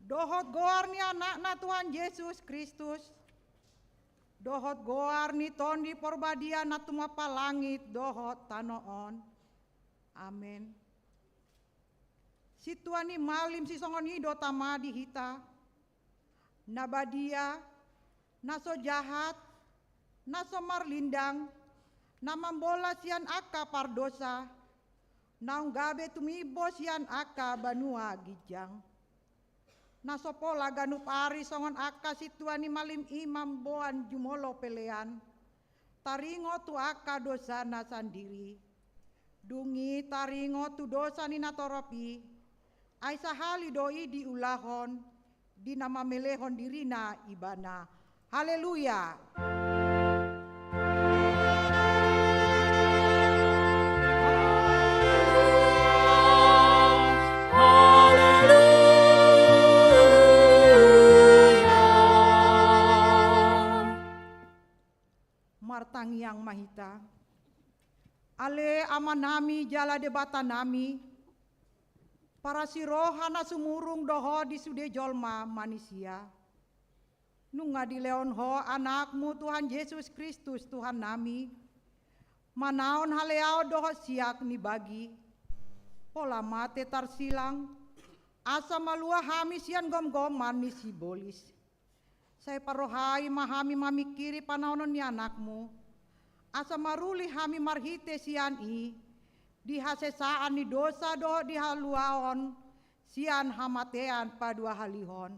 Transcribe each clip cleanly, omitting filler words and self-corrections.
Dohot goar ni anak-na Tuhan Yesus Kristus. Dohot goar ni tondi porbadia na tumapa langit dohot tanoon. Amin. Si Tuhan ni malim si songon hido tamadi hita. Nabadia, naso jahat, naso marlindang, namambola sian aka pardosa, naung gabe tumibo sian aka banua gijang. Nasopola ganu pari songon aka si Tuhan ni malim imam boan jumolo pelean. Taringo tu aka dosana sandiri. Dungi taringo tu dosa ni natoropi. Aisa hali doi diulahon. Di nama melehon dirina ibana. Haleluya. Martang yang mahita, ale amanami jala debata nami, para sirohana sumurung doho di sude jolma manusia. Nunga di leon ho anakmu Tuhan Yesus Kristus Tuhan nami, manaon haleao doho siak ni bagi, pola mate tarsilang, asa malua hamisian gom-goman ni sibolis. Saya parohai mahami mamikiri panaonon ni anakmu. Asa maruli hami marhite sian i. Dihasesaan ni dosa do dihaluaon. Sian hamatean padua halihon.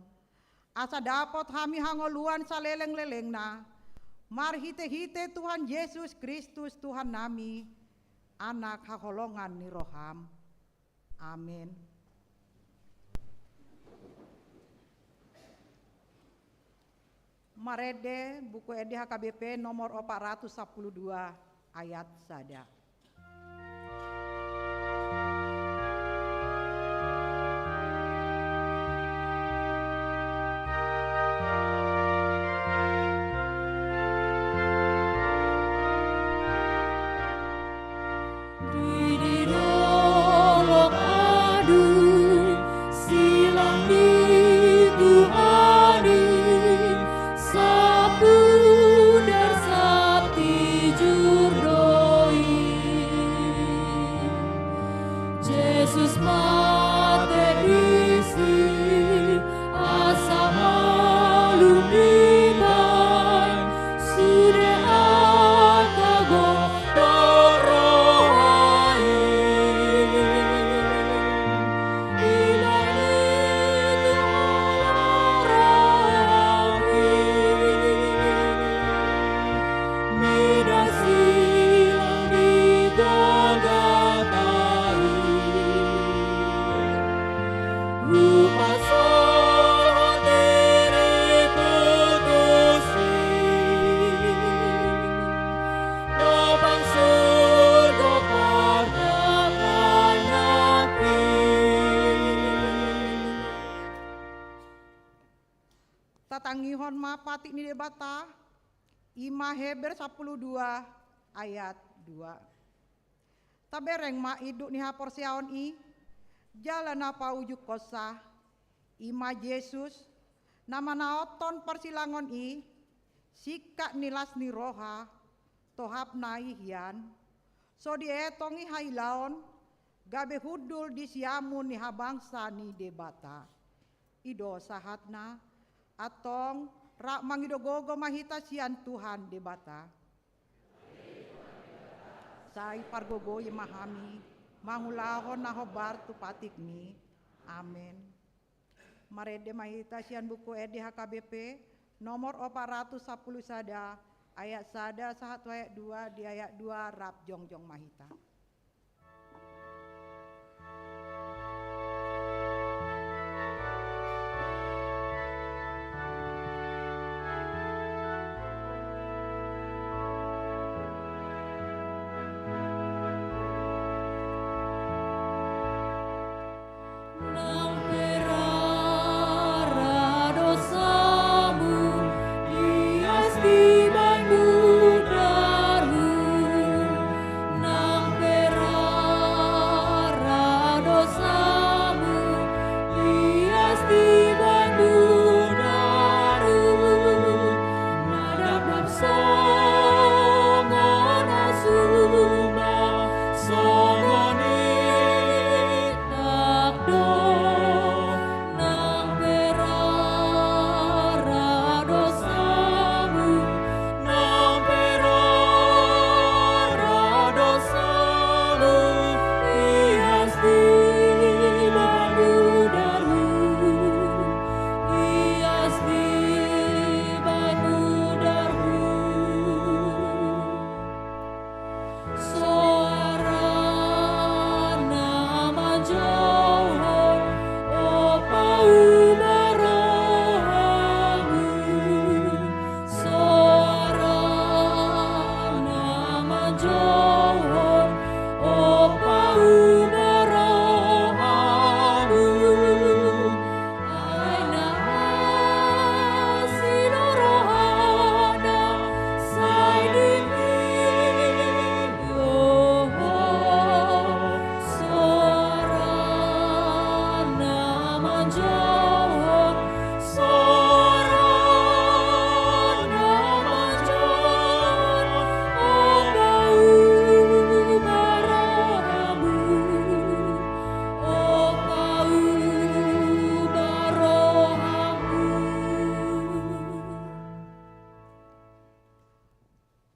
Asa dapot hami hangoluan saleleng-leleng na. Marhite-hite Tuhan Yesus Kristus Tuhan nami. Anak haholongan ni roham. Amin. Marede buku EDHKBP nomor 412 ayat sada. Tatangihon mapati ni debata Ima Heber 12 ayat 2. Tabereng ma iduk ni hapor siaon i jalan apa ujuk kosa Ima Yesus nama naoton persilangon i sikak nilas ni roha tohap nai hian so dietongi hailaon gabe hudul di siamun ni habangsa ni debata ido sahatna atong rak mangidogogo mahita sian Tuhan debata. Sai pargogo ye mahami mangulahon nahobar tu patikmi. Amin. Marede mahita sian buku EDHKBP nomor 410 sada ayat sada satu ayat 2 di ayat 2 rap jongjong mahita. Nampe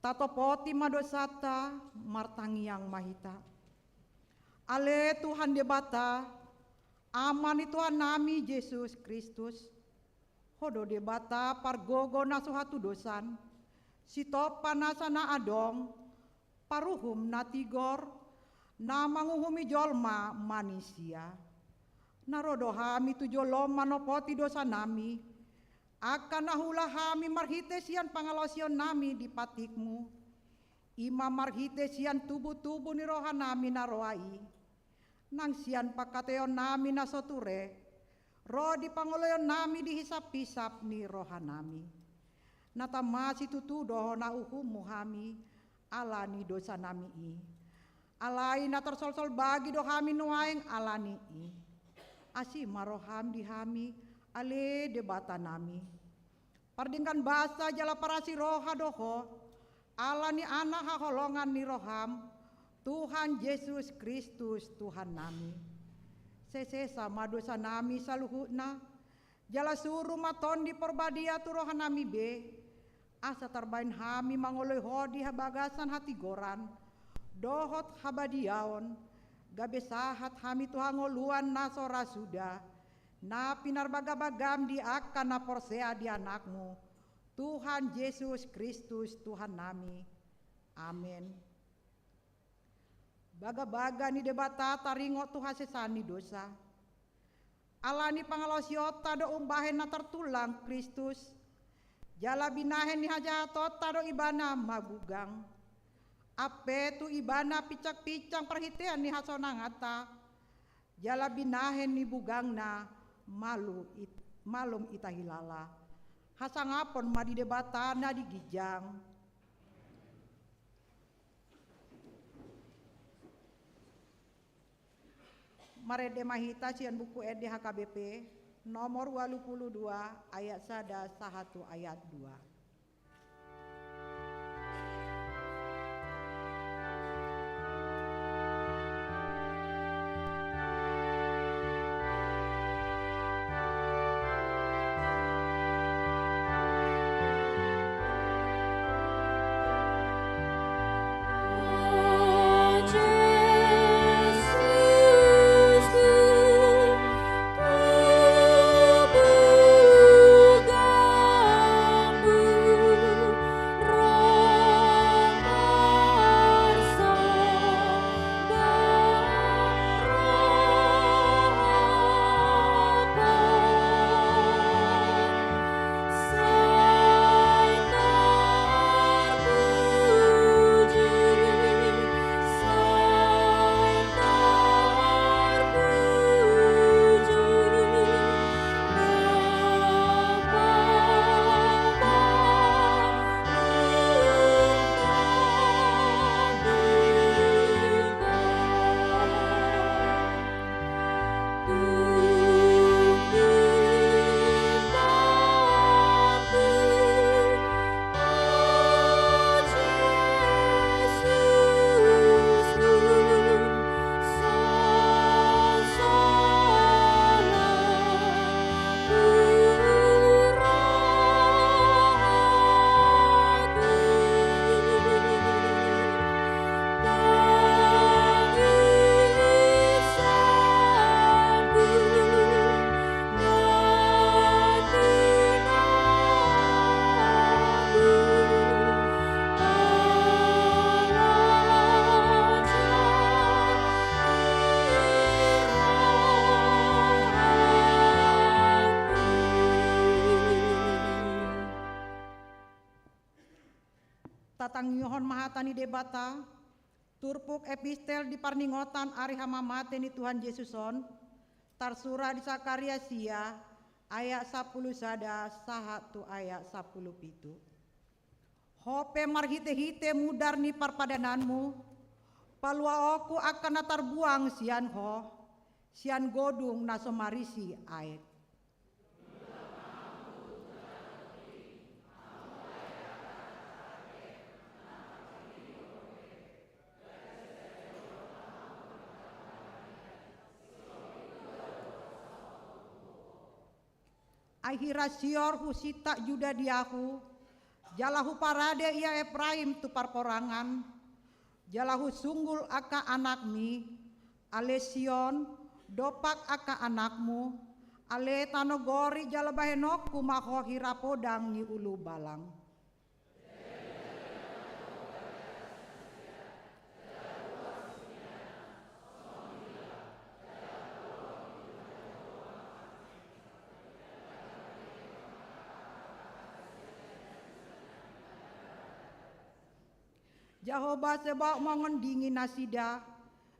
tato poti madosata martangiang mahita. Ale Tuhan debata, amani Tuhan nami Yesus Kristus. Hodo debata pargogo na suhatu dosan, sitopa nasana adong, paruhum na tigor, na manguhumi jolma manusia. Narodo hami tu jolom manopoti dosa nami, akan nahula hami marhitesian pangalosion nami di patikmu. Ima marhitesian tubuh-tubuh ni rohan nami naroai. Nang sian pakateon nami nasoture. Roh di pangoloyon nami dihisap-hisap ni rohan nami. Natamasi tutudo na uhumu hami. Alani dosa nami i. Alai na tersol-sol bagi do hami nuaing alani i. Asi maroham di hami. Ale debata nami. Pardingkan basa jala parasi roha doho, ala ni anak haholongan ni roham, Tuhan Yesus Kristus Tuhan nami. Sesesa madosa nami saluhutna, jala suruh maton di perbadia tu roha nami be, asa terbain hami mangoloi hodi habagasan hati goran, dohot habadiaon, gabe sahat hami Tuhan ngoluan nasora sudah, na pinarbagabagam di akan na porsea di anakmu, Tuhan Yesus Kristus Tuhan nami. Amin. Baga-baga ni debata taringo Tuhan sesani dosa. Alani pangalosiota do umbahen na tertulang Kristus. Jala binahen ni hajatota do ibana magugang. Ape tu ibana picak-picang perhitian ni hasonangata. Jala binahen ni bugangna malum itahilala. Hasangapon madi debatana di gijang. Marede mahita cian buku ed HKBP nomor 82 ayat 1 ayat 2. Tatang nyohon mahatani debata, turpuk epistel di parningotan ari hamamate ni Tuhan Yesuson, tarsura di Sakaria sia, ayat 10 sada, sahatu ayat 10 pitu. Hope marhite-hite mudar ni parpadananmu, palua oku akan natarbuang sian ho, sian godung nasomarisi ait. Ahirasior husita juda diahu, Jalahu parade ia Efraim tu parporangan, jalahu sunggul aka anakmi, ale Sion dopak aka anakmu, ale tanogori jala bahenokku maho hirapodang ni ulu balang. Jahoba sebab mongon nasida,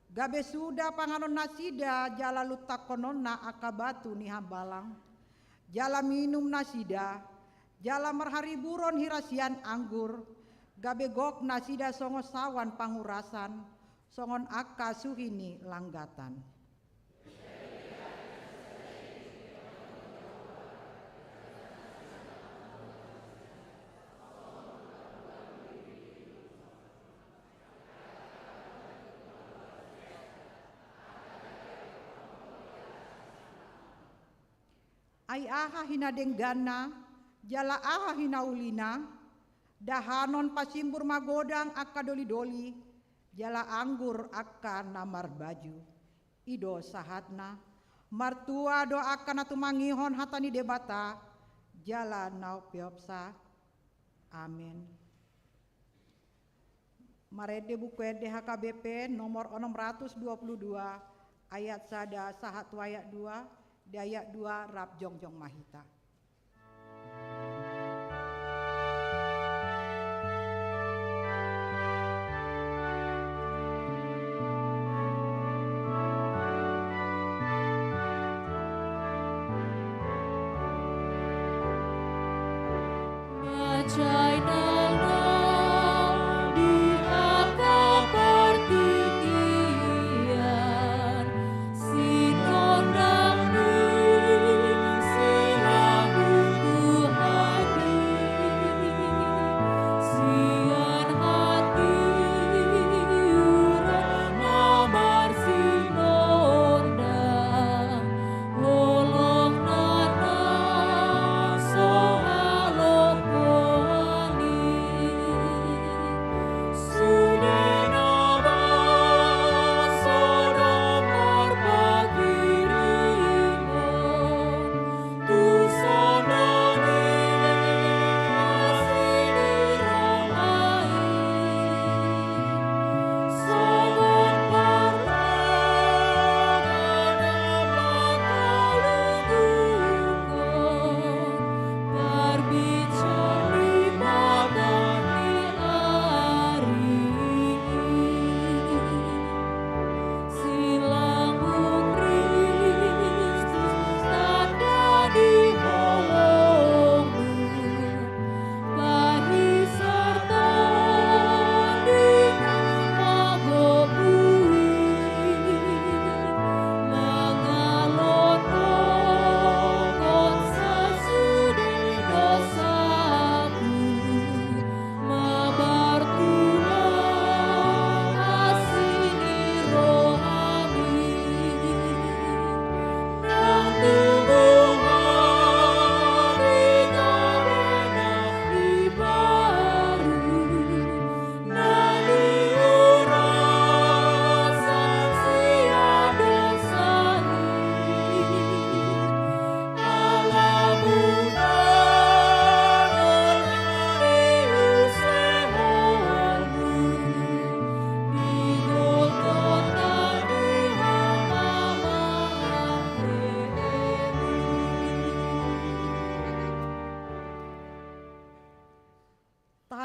gabe sudah panganon nasida jala lutak konona akabatu ni hambalang, jala minum nasida, jala merhari buron hirasian anggur, gabe gok nasida songo sawan pangurasan, songon aka suhini langgatan. Ai aha hina denggana, jala aha hina ulina, dahanon pasimbur magodang akka doli-doli, jala anggur akka namar baju. Ido sahatna, martua do akka natu mangihon hatani debata, jala nau piopsa. Amin. Marede buku HKBP nomor 622 ayat sada sahat ayat 2 Dayak 2 Rap Jongjong Mahita.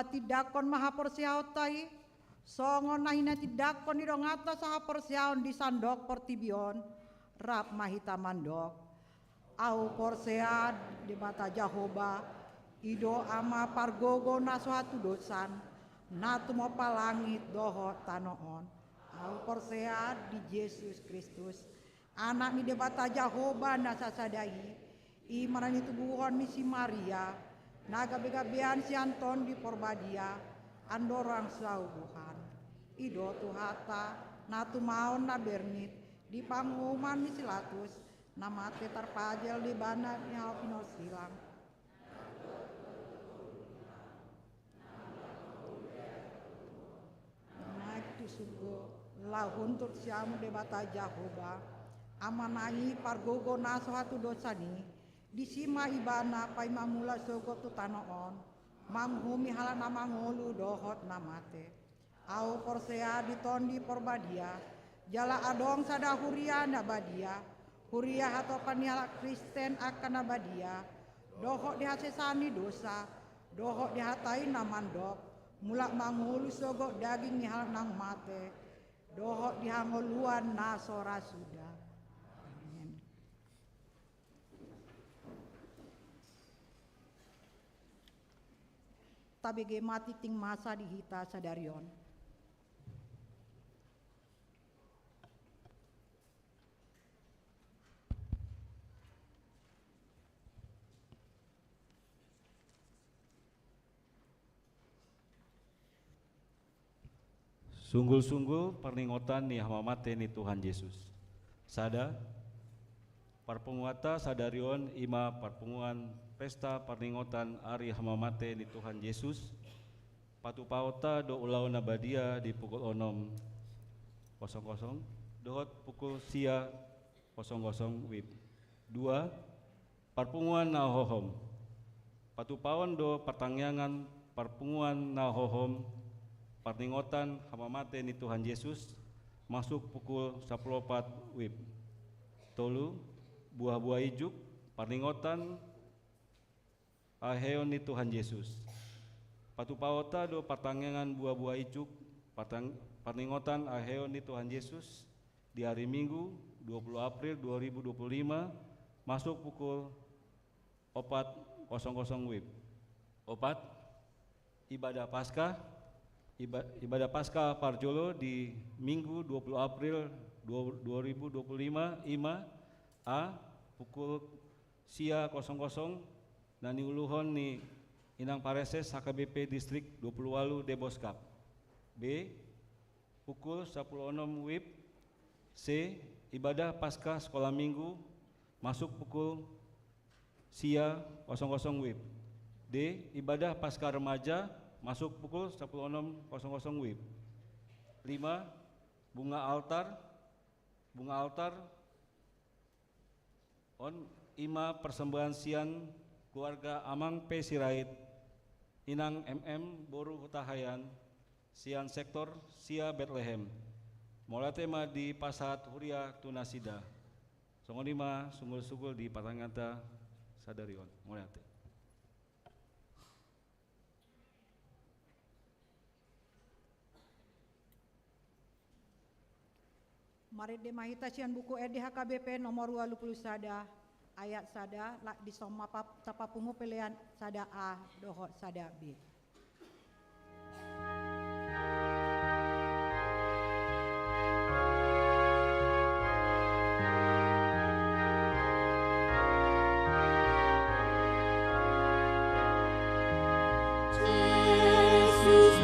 Tidakon maha persiaon tai songon nahina tidakon idong ngata saha persiaon di sandok portibion rap mahita mandok au porsea di mata Jahoba ido ama pargogo nasuhatu dosan natu mo palangit doho tanoon au porsea di Yesus Kristus anak mi debata Jahoba nasasadahi imanan itu buhon misi Maria naga begabean si Anton di Porbadia andorang saubuhan ido tuhata natu maon na bernit di pangumuman ni silatus namate tarpajel di bana ni halpino silang huntur siamu debata Jahoba amanai pargogo naso hatu dosani disima ibana pai mamula sogo tu tanoon manghumi halana mangolu dohot namate au porsea ditondi porbadia jala adong sada huria nabadia huria hato paniala Kristen akan nabadia dohot dihasesani dosa dohot dihatai namandok mulak mangulu sogok daging nihal nang mate dohok dihangoluan nasora sudah. Amin. Tabege mati ting masa dihita sadarion. Sungguh-sungguh perninggotan ni hamamate ni Tuhan Yesus. Sada parpenguata sadarion ima parpenguan pesta perninggotan ari hamamate ni Tuhan Yesus. Patupauta do ulau nabadia di pukul 6.00 dohot pukul sia 00 wib. 2. Parpenguan na hohom. Patupawan do pertangyangan parpenguan na hohom perninggotan hamamate ni Tuhan Yesus masuk pukul 14 wib. 3. Buah-buah ijuk perninggotan aheon ni Tuhan Yesus. Patupawata do pertangyangan buah-buah ijuk perninggotan aheon ni Tuhan Yesus di hari Minggu 20 April 2025 masuk pukul 4.00 wib. 4. Ibadah Paskah Ibadah Paskah Parjolo di Minggu 20 April 2025 ima A pukul sia 00 nani uluhon ni Inang Pareses HKBP Distrik 28 Deboskap. B pukul 10.06 wib. C ibadah Paskah Sekolah Minggu masuk pukul sia 00 wib. D ibadah Paskah Remaja masuk pukul 10.00 wib. 5. Bunga altar on ima persembahan sian keluarga Amang P. Sirait Inang MM Boru Hutahayan sian sektor Sia Bethlehem mulai tema di Pasat Huria Tunasida songonima sungul-sungul di Patanganta Sadarion mulai. Mari demahita sian buku EDHKBP nomor 20 sada ayat sada di soma tapapungu pilihan sada A dohot sada B. Yesus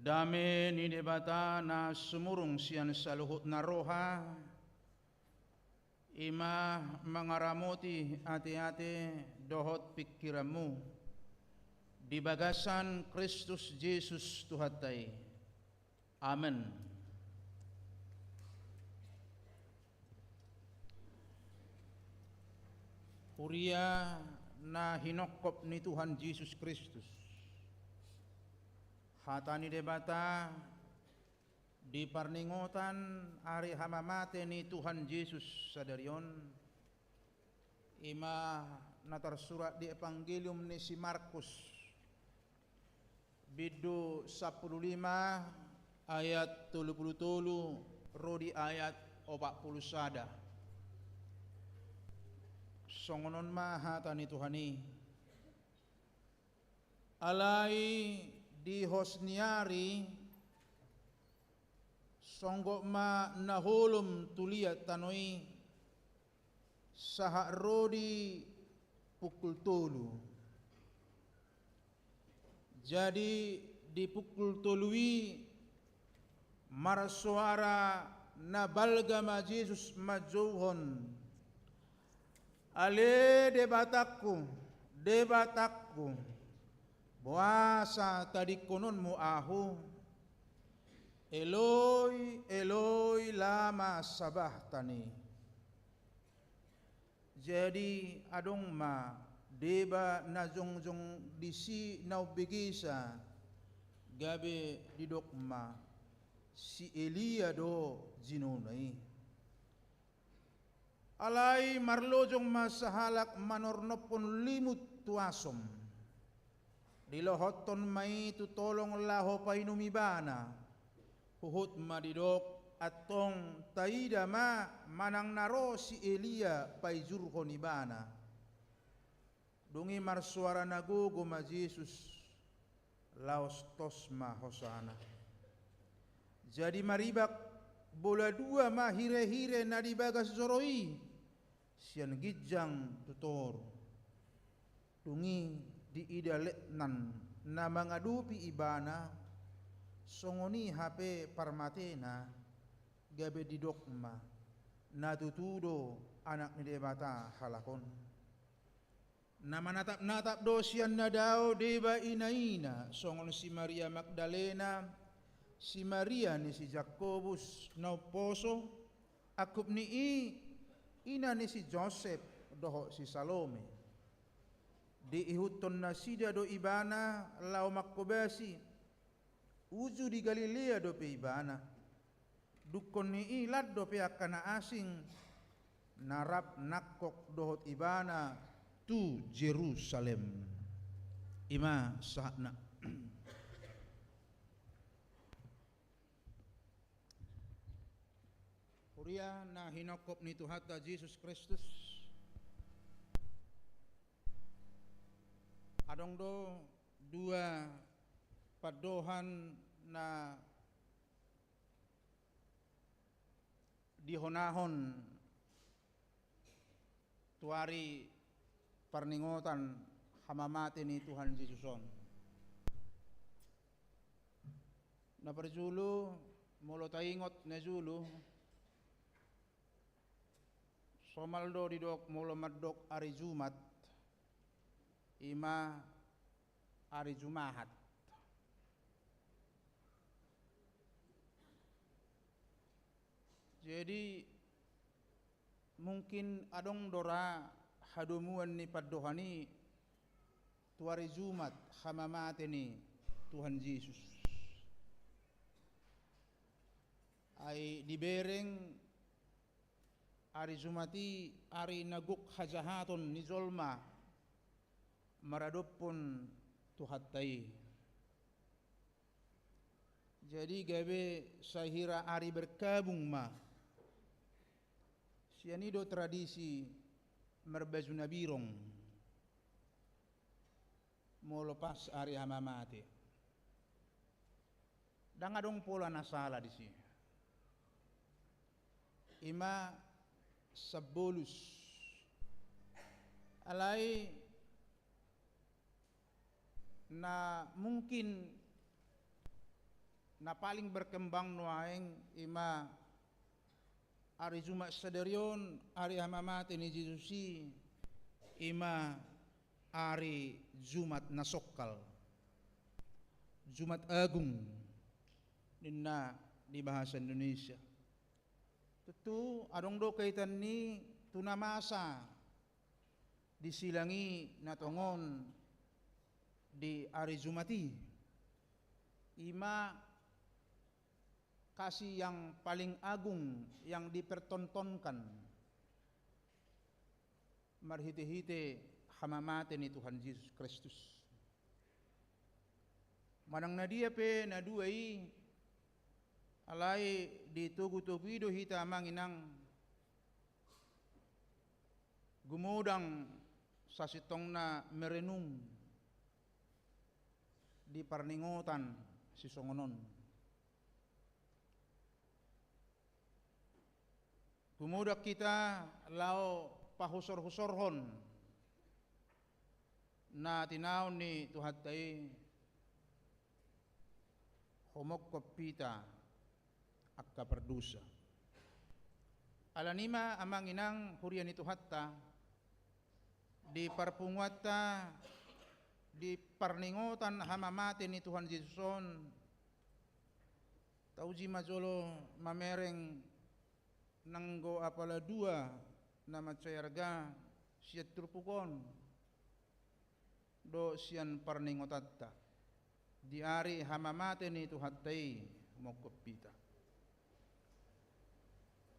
Dame ni debata na sumurong siyan sa luhot na roha, ima mangaramoti ati-ati dohot pikiramu, di bagasan Kristus Jesus Tuhatay. Amen. Huria na hinokop ni Tuhan Yesus Kristus, hatani debata di parningotan ari hamamate ni Tuhan Yesus sadarion, ima natarsurat di Evangelium ni si Markus bidu 15 ayat 33 rodi ayat 41. Songonon mahata ni Tuhani alai di hosniari songgok ma nahulum tuliat tanoi sahak rodi pukul 3. Jadi di pukul 3 marsuara na balgama Jesus majuhon, ale debatakku buasa tadi konon mu ahu, Eloi Eloi lama sabahtani. Jadi adong ma deba na jongjong disi nau begisa gabe didok ma si Elia do jinunai. Alai marlojong masahalak manornopon limut tuasom, dilohoton mai tutolong laho painumibana, huhut madidok atong taida ma manang naro si Elia paijurhon ibana. Dungi marsuara nagugo ma Jesus laos tosma hosana. Jadi maribak bola dua ma hire-hire na dibagas zoroi, sian gijang tutor. Dungi di idaletnan na mangadupi ibana, songoni HP parmatena gabe didokma na tutudo anak ni debata halakon. Na manatap-natap do sian na dao deba ina-ina, songon si Maria Magdalena, si Maria ni si Jakobus nau poso, akup ni ina ni si Joseph doho si Salome. Di ihuton na sida do ibana lau makobasi, uju di Galilea do pe ibana. Dukon ni ilad do pe akana asing, narap nakok dohot ibana tu Jerusalem. Ima sahna. Huria na hinokop ni Tuhata Yesus Kristus, adong do dua padohan na dihonahon tuari parningotan hamamati ni Tuhan Yesuson. Na perjulu molo taingot na julu somaldo didok molo madok ari Jumat, ima ari Jumahat. Jadi mungkin adong dora hadumuan ni padohani tuari Jumat hamamate ni Tuhan Yesus. Ai dibereng ari Jumati ari naguk hajahaton ni Zolma maradopon Tuhattai. Jadi gabe sahira ari berkabung ma sianido tradisi merbazuna birong mau lepas ari hamamate. Dan adong pola nasala di sini. Ima sabolus alai na mungkin na paling berkembang nuaing ima ari Jumat Saderion, ari hamamate ni Jesusi, ima ari Jumat Nasokal, Jumat Agung ninna di bahasa Indonesia. Tentu adong do kaitan ni tunamasa disilangi natongon di ari Jumati. Ima kasih yang paling agung yang dipertontonkan marhite-hite hamamate ni Tuhan Yesus Kristus. Manang na dia pe na duai alai ditugu-tuguido hita manginang gumudang sa sitong na merenung di parningotan si songonon. Gumudak kita lao pahusor-husorhon na tinaw ni Tuhan tay homok kopita akka perdusa. Alanima amang inang hurian itu hatta di parpungwata di parningotan hamamate ni Tuhan Yesuson tauji majolo mamereng nanggo apala dua nama cayarga siat turpukon do sian parningotatta di ari hamamate ni tuhattai mokopita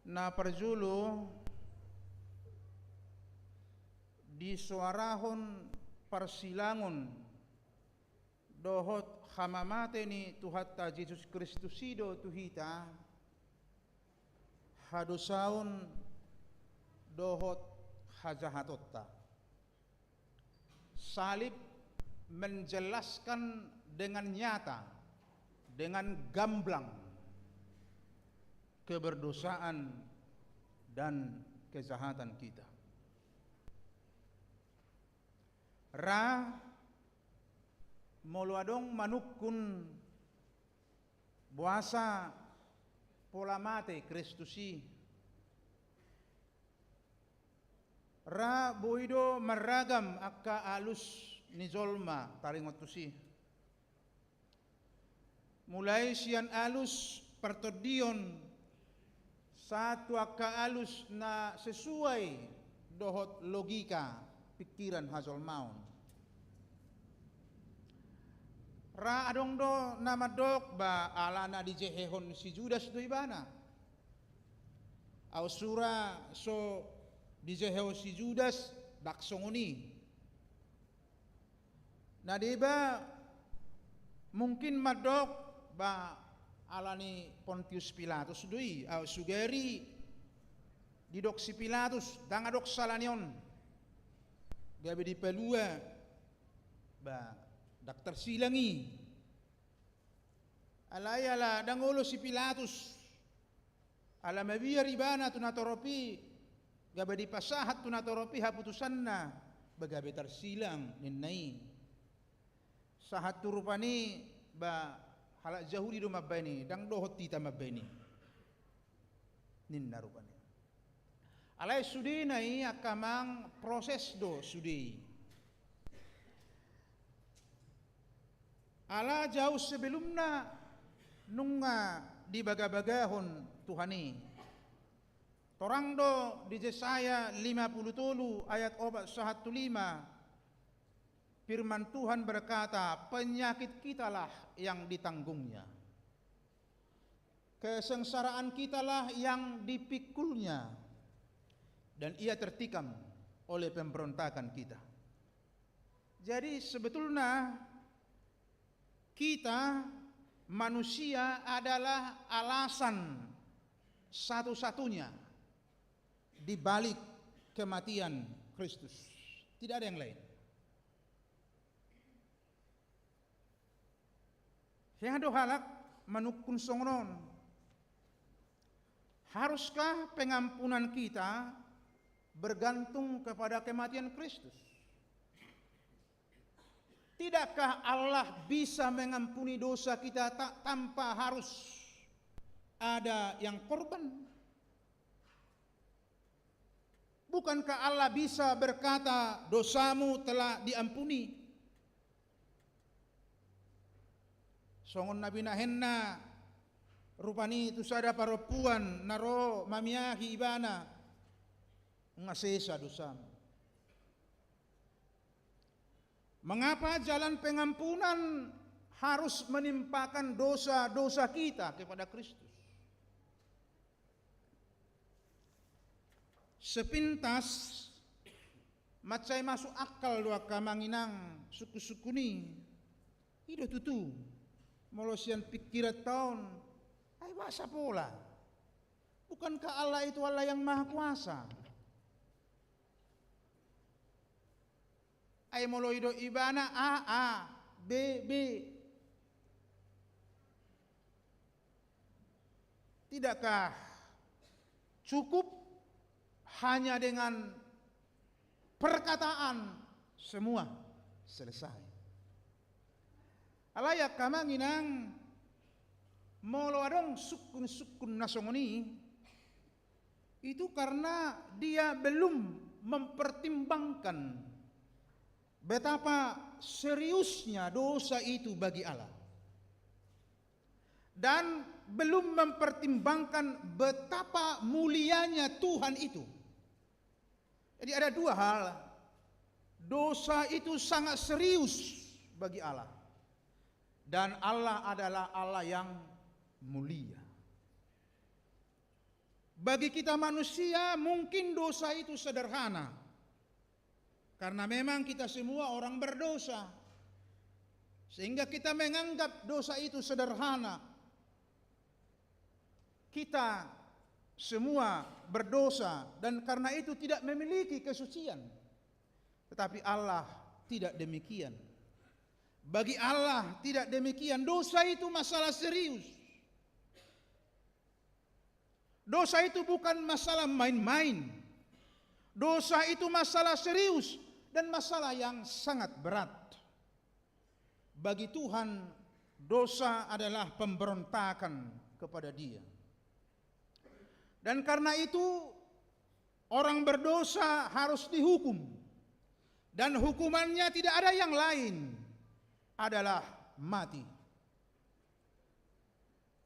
na parjulu di suarahon parsilangon dohot hamamate ni tuhatta Yesus Kristusido tuhita hadosaun dohot hajahatotta. Salib menjelaskan dengan nyata, dengan gamblang keberdosaan dan kejahatan kita. Ra moluadong manukun buasa polamate Kristusi ra boido maragam akka alus ni Zolma taringotusi mulai sian alus pertodion satu akka alus na sesuai dohot logika pikiran Hazolmaun ra adong do nama dok ba alana di jehehon si Judas do ibana ausura so di jeheho si Judas dak songoni na diba mungkin madok ba alani Pontius Pilatus doi au sugeri di dok si Pilatus dangadok salanion gabe di pelua ba Daktar silangi alayala dangolo si Pilatus ala mabia ribana tunatoropi gabe di pasahat tunatoropi haputusanna bagabe tarsilang ninnai sahat turupani ba halak jahudi do mabani dang dohot tita mabani ninna rupani alay sudinai akamang proses do sudi ala jauh sebelumna nunga di baga-bagahon Tuhani torang do di Yesaya 53 ayat 115 firman Tuhan berkata penyakit kitalah yang ditanggungnya kesengsaraan kitalah yang dipikulnya dan ia tertikam oleh pemberontakan kita. Jadi sebetulnya kita manusia adalah alasan satu-satunya di balik kematian Kristus. Tidak ada yang lain. Yang halak manukun songron. Haruskah pengampunan kita bergantung kepada kematian Kristus? Tidakkah Allah bisa mengampuni dosa kita tanpa harus ada yang korban? Bukankah Allah bisa berkata, dosamu telah diampuni? Songon nabi nahenna rupani itu sada perempuan naro mamiahi ibana ngasesa dosamu. Mengapa jalan pengampunan harus menimpakan dosa-dosa kita kepada Kristus? Sepintas macai masuk akal dua kamanginang suku-suku ni. Ido tutu molosian pikiran tahun. Ay wasa pola. Bukankah Allah itu Allah yang maha kuasa? Ay molo ido ibana A, B. Tidakkah cukup hanya dengan perkataan semua selesai? Alayak kamanginang molo adong sukun nasongoni itu karena dia belum mempertimbangkan betapa seriusnya dosa itu bagi Allah, dan belum mempertimbangkan betapa mulianya Tuhan itu. Jadi ada dua hal. Dosa itu sangat serius bagi Allah, dan Allah adalah Allah yang mulia. Bagi kita manusia mungkin dosa itu sederhana, karena memang kita semua orang berdosa, sehingga kita menganggap dosa itu sederhana. Kita semua berdosa dan karena itu tidak memiliki kesucian. Tetapi Allah tidak demikian. Bagi Allah tidak demikian. Dosa itu masalah serius. Dosa itu bukan masalah main-main. Dosa itu masalah serius dan masalah yang sangat berat. Bagi Tuhan, dosa adalah pemberontakan kepada Dia. Dan karena itu orang berdosa harus dihukum, dan hukumannya tidak ada yang lain, adalah mati.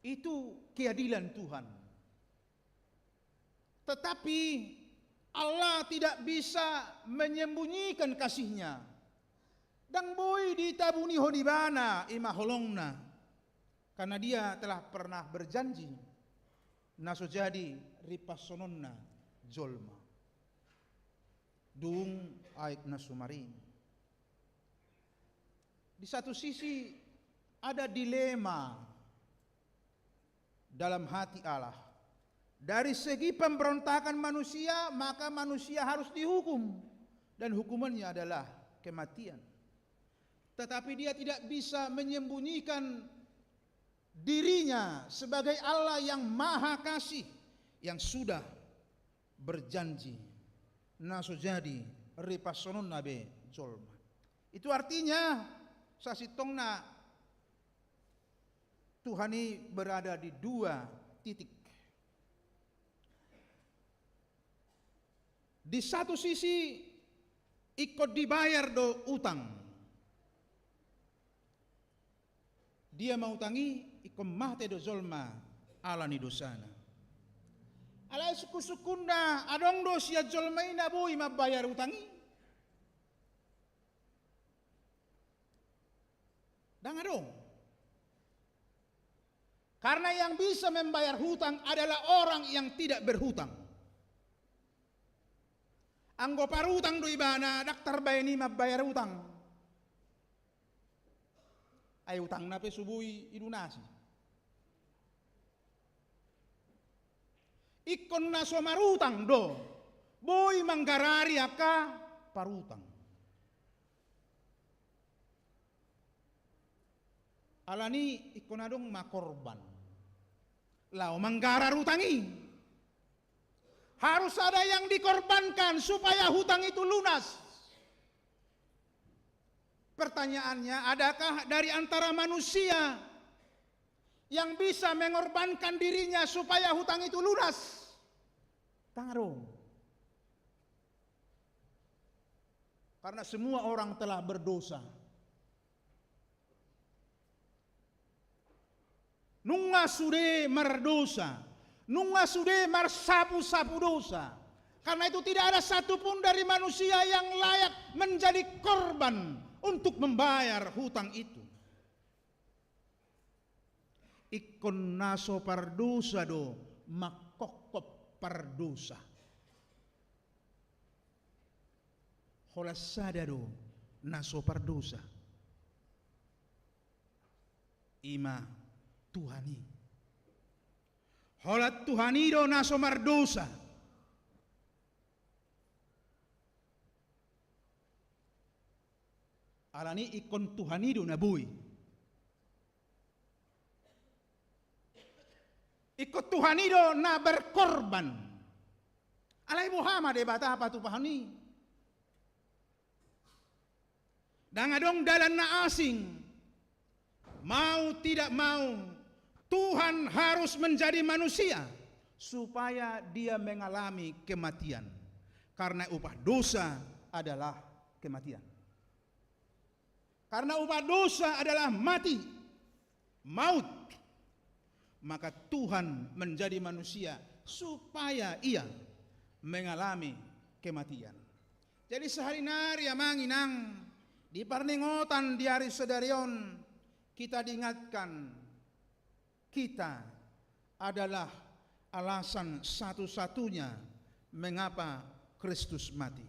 Itu keadilan Tuhan. Tetapi Allah tidak bisa menyembunyikan kasih-Nya. Dang boy ditabuni honibana imaholongna, karena Dia telah pernah berjanji naso jadi ripasononna jolma dung ait nasumarin. Di satu sisi ada dilema dalam hati Allah. Dari segi pemberontakan manusia, maka manusia harus dihukum, dan hukumannya adalah kematian. Tetapi Dia tidak bisa menyembunyikan dirinya sebagai Allah yang maha kasih, yang sudah berjanji naso jadi ripasonon nabe jolma. Itu artinya sasitongna Tuhan ini berada di dua titik. Di satu sisi ikut dibayar do utang, dia mau utangi ikut mahte do zolma ala ni dosana. Alai suku-sukunda adong dosia zolma ina boi mabayar utangi. Dan adong. Karena yang bisa membayar hutang adalah orang yang tidak berhutang. Anggo parutang do ibana daktar bayani mabayar utang. Ay utang na pe subui idunasi. Ikon na somarutang do, boy manggarari aka parutang. Alani ikon adong makorban. Lau manggarar utangi. Harus ada yang dikorbankan supaya hutang itu lunas. Pertanyaannya, adakah dari antara manusia yang bisa mengorbankan dirinya supaya hutang itu lunas? Taruh. Karena semua orang telah berdosa. Nunga sude mardosa, nunga sude marsapu-sapu dosa. Karena itu tidak ada satupun dari manusia yang layak menjadi korban untuk membayar hutang itu. Ikon naso pardosa do makokop pardosa. Holasada do naso pardosa. Ima Tuhani. Holat Tuhani do naso mardosa. Alani ikon Tuhani do nabui. Ikut Tuhani do na berkorban. Alai Muhammad bata apa tu pahani. Dangadong dalan na asing. Mau tidak mau, Tuhan harus menjadi manusia supaya dia mengalami kematian. Karena upah dosa adalah kematian. Karena upah dosa adalah mati, maut. Maka Tuhan menjadi manusia supaya ia mengalami kematian. Jadi sehari-hari amang inang di parningotan di hari sedarion kita diingatkan kita adalah alasan satu-satunya mengapa Kristus mati.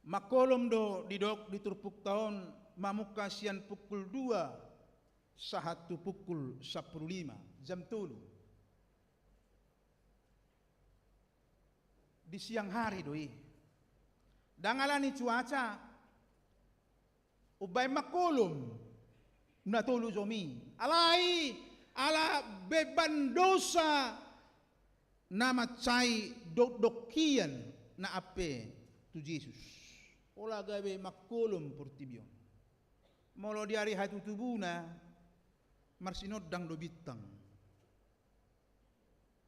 Makolom do didok diturpuk tahun mamukasian pukul 2 sahatu pukul 15 jam 3 di siang hari doi dangalani cuaca ubay makolom natulu zomi alai ala beban dosa nama cai dokian na ape tu Yesus. Ola gawe makolom portibion. Molo di hari hatu tubuna marsinod dang do bitang.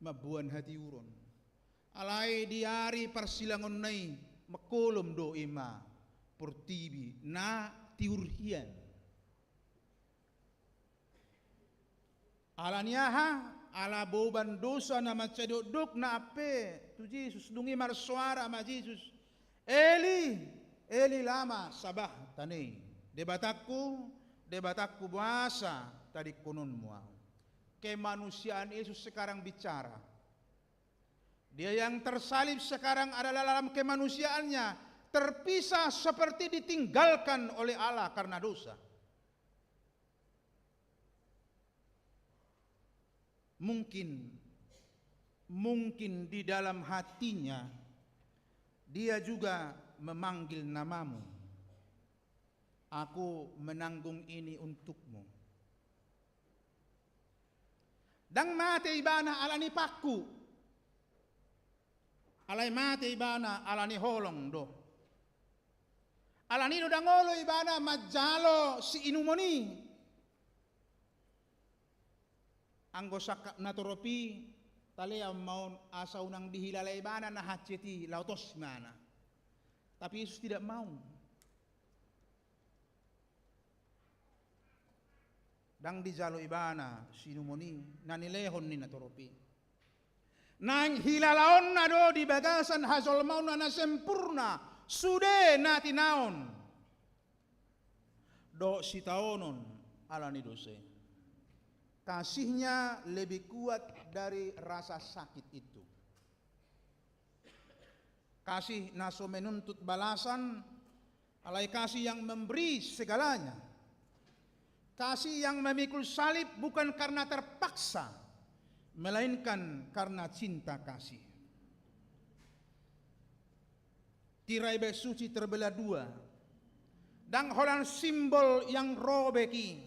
Mabuan hati uron. Alai di hari persilangon nai makolom do ima portibi na tiurhian. Alaniaha ala boban dosa na macedok na ape tu Yesus dungi marsuara ma Yesus. Eli lama sabah tani debatakku bahasa tadi kunun muau. Kemanusiaan Yesus sekarang bicara. Dia yang tersalib sekarang adalah dalam kemanusiaannya terpisah seperti ditinggalkan oleh Allah karena dosa. Mungkin di dalam hatinya dia juga memanggil namamu. Aku menanggung ini untukmu. Dang mate ibana alani pakku. Alai mate ibana alani holong do. Alani do dangolo ibana majalo si inumoni. Anggo sakak natoropi talea maun asa unang dihilala ibana na haceti lautos mana. Tapi Yesus tidak mau. Dang di jalo ibana sinumoni nanilehon ni natoropi. Nang hilalaon na do di bagasan hazol mau na sempurna sude nati naon. Do si taonon alani dose. Kasihnya lebih kuat dari rasa sakit itu. Kasih naso menuntut balasan, alai kasih yang memberi segalanya. Kasih yang memikul salib bukan karena terpaksa, melainkan karena cinta kasih. Tirai besuci terbelah dua, dan holan simbol yang robeki.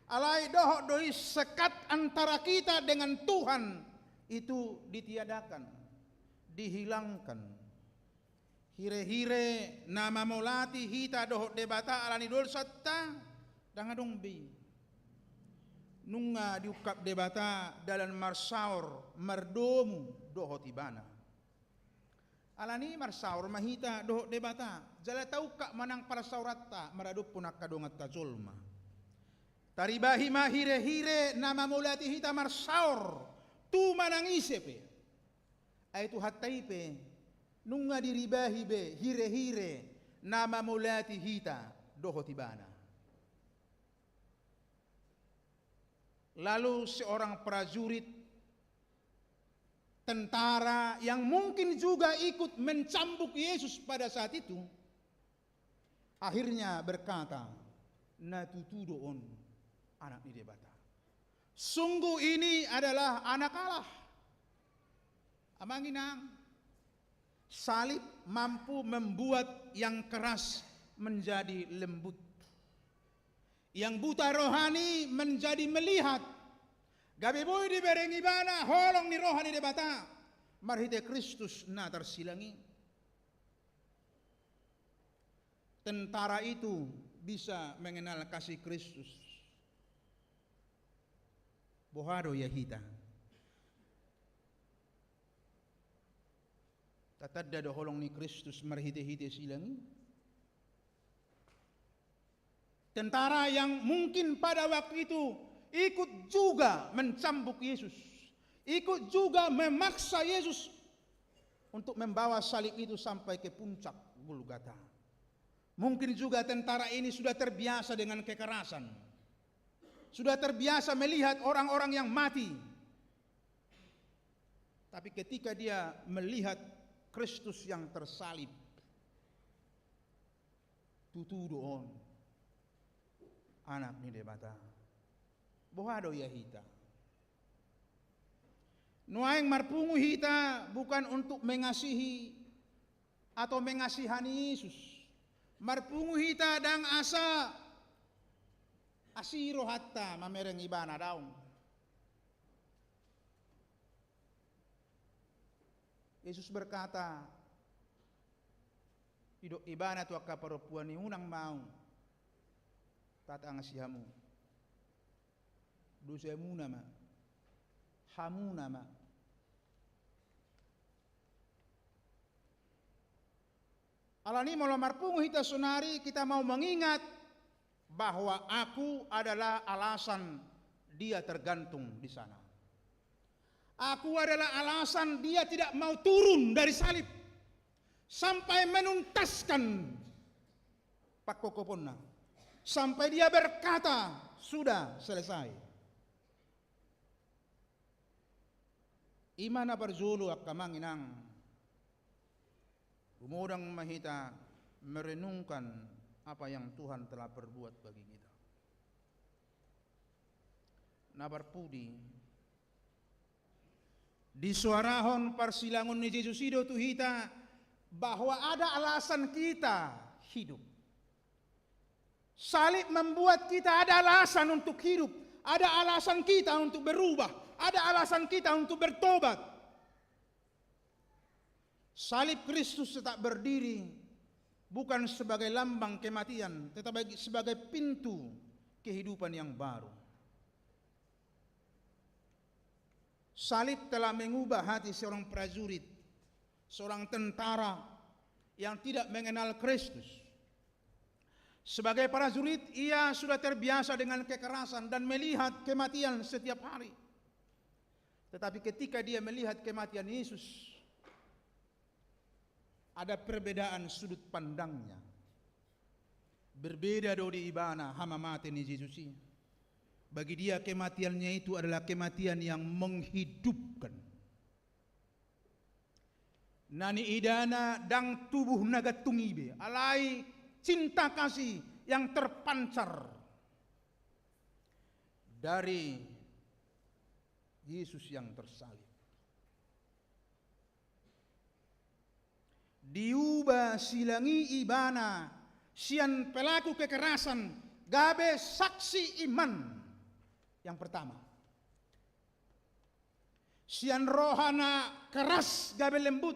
Alai dohok doi sekat antara kita dengan Tuhan itu ditiadakan, dihilangkan. hire-hire nama molati hita dohot debata alani dol satta dangadong bi nunga diukap debata dalam marsaur mardomu dohot ibana alani marsaur mahita dohot debata jala tau kak manang para sauratta maradup punak kadongat tajolma taribahi mahire-hire nama molati hita marsaur tu manang isepe aitu hataipe nunga diribahi be hire-hire nama mulati hita dohotibana. Lalu seorang prajurit tentara yang mungkin juga ikut mencambuk Yesus pada saat itu akhirnya berkata, natutudoon anak di debata. Sungguh ini adalah anak Allah. Amanginang salib mampu membuat yang keras menjadi lembut. Yang buta rohani menjadi melihat. Gabi boy di berengi bana holong ni rohani de bata. Marhite Kristus na tersilangi. Tentara itu bisa mengenal kasih Kristus. Bohado ya hita. Tatadda doholong ni Kristus marhite-hite silangi. Tentara yang mungkin pada waktu itu ikut juga mencambuk Yesus. Ikut juga memaksa Yesus untuk membawa salib itu sampai ke puncak Golgota. Mungkin juga tentara ini sudah terbiasa dengan kekerasan. Sudah terbiasa melihat orang-orang yang mati. Tapi ketika dia melihat Kristus yang tersalib, tutudoon anak ni debata. Bohado ya hita. Nuaing marpungu hita bukan untuk mengasihi atau mengasihani Yesus. Marpungu hita dang asa asiro hatta mamereng ibana daun. Yesus berkata, hidup ibana tu akka perempuan ni unang mau tata ngasihamu. Dosamu nama, hamu nama. Alani mau marpungu hita sonari kita mau mengingat bahwa aku adalah alasan dia tergantung di sana. Aku adalah alasan dia tidak mau turun dari salib sampai menuntaskan pakokoponna. Sampai dia berkata, sudah selesai. Imana barzulu akamanginang umudang mahita merenungkan apa yang Tuhan telah perbuat bagi kita. Nabarpudi di suarahon persilangon ni Yesus hidup tu hita bahwa ada alasan kita hidup. Salib membuat kita ada alasan untuk hidup, ada alasan kita untuk berubah, ada alasan kita untuk bertobat. Salib Kristus tetap berdiri bukan sebagai lambang kematian, tetapi sebagai pintu kehidupan yang baru. Salib telah mengubah hati seorang prajurit, seorang tentara yang tidak mengenal Kristus. Sebagai prajurit, ia sudah terbiasa dengan kekerasan dan melihat kematian setiap hari. Tetapi ketika dia melihat kematian Yesus, ada perbedaan sudut pandangnya. Berbeda dari ibana hama mati ni Yesus ini. Bagi dia kematiannya itu adalah kematian yang menghidupkan. Nani idana dang tubuh naga tungibe, alai cinta kasih yang terpancar dari Yesus yang tersalib. Diubah silangi ibana, sian pelaku kekerasan, gabe saksi iman. Yang pertama, sian rohana keras gabe lembut.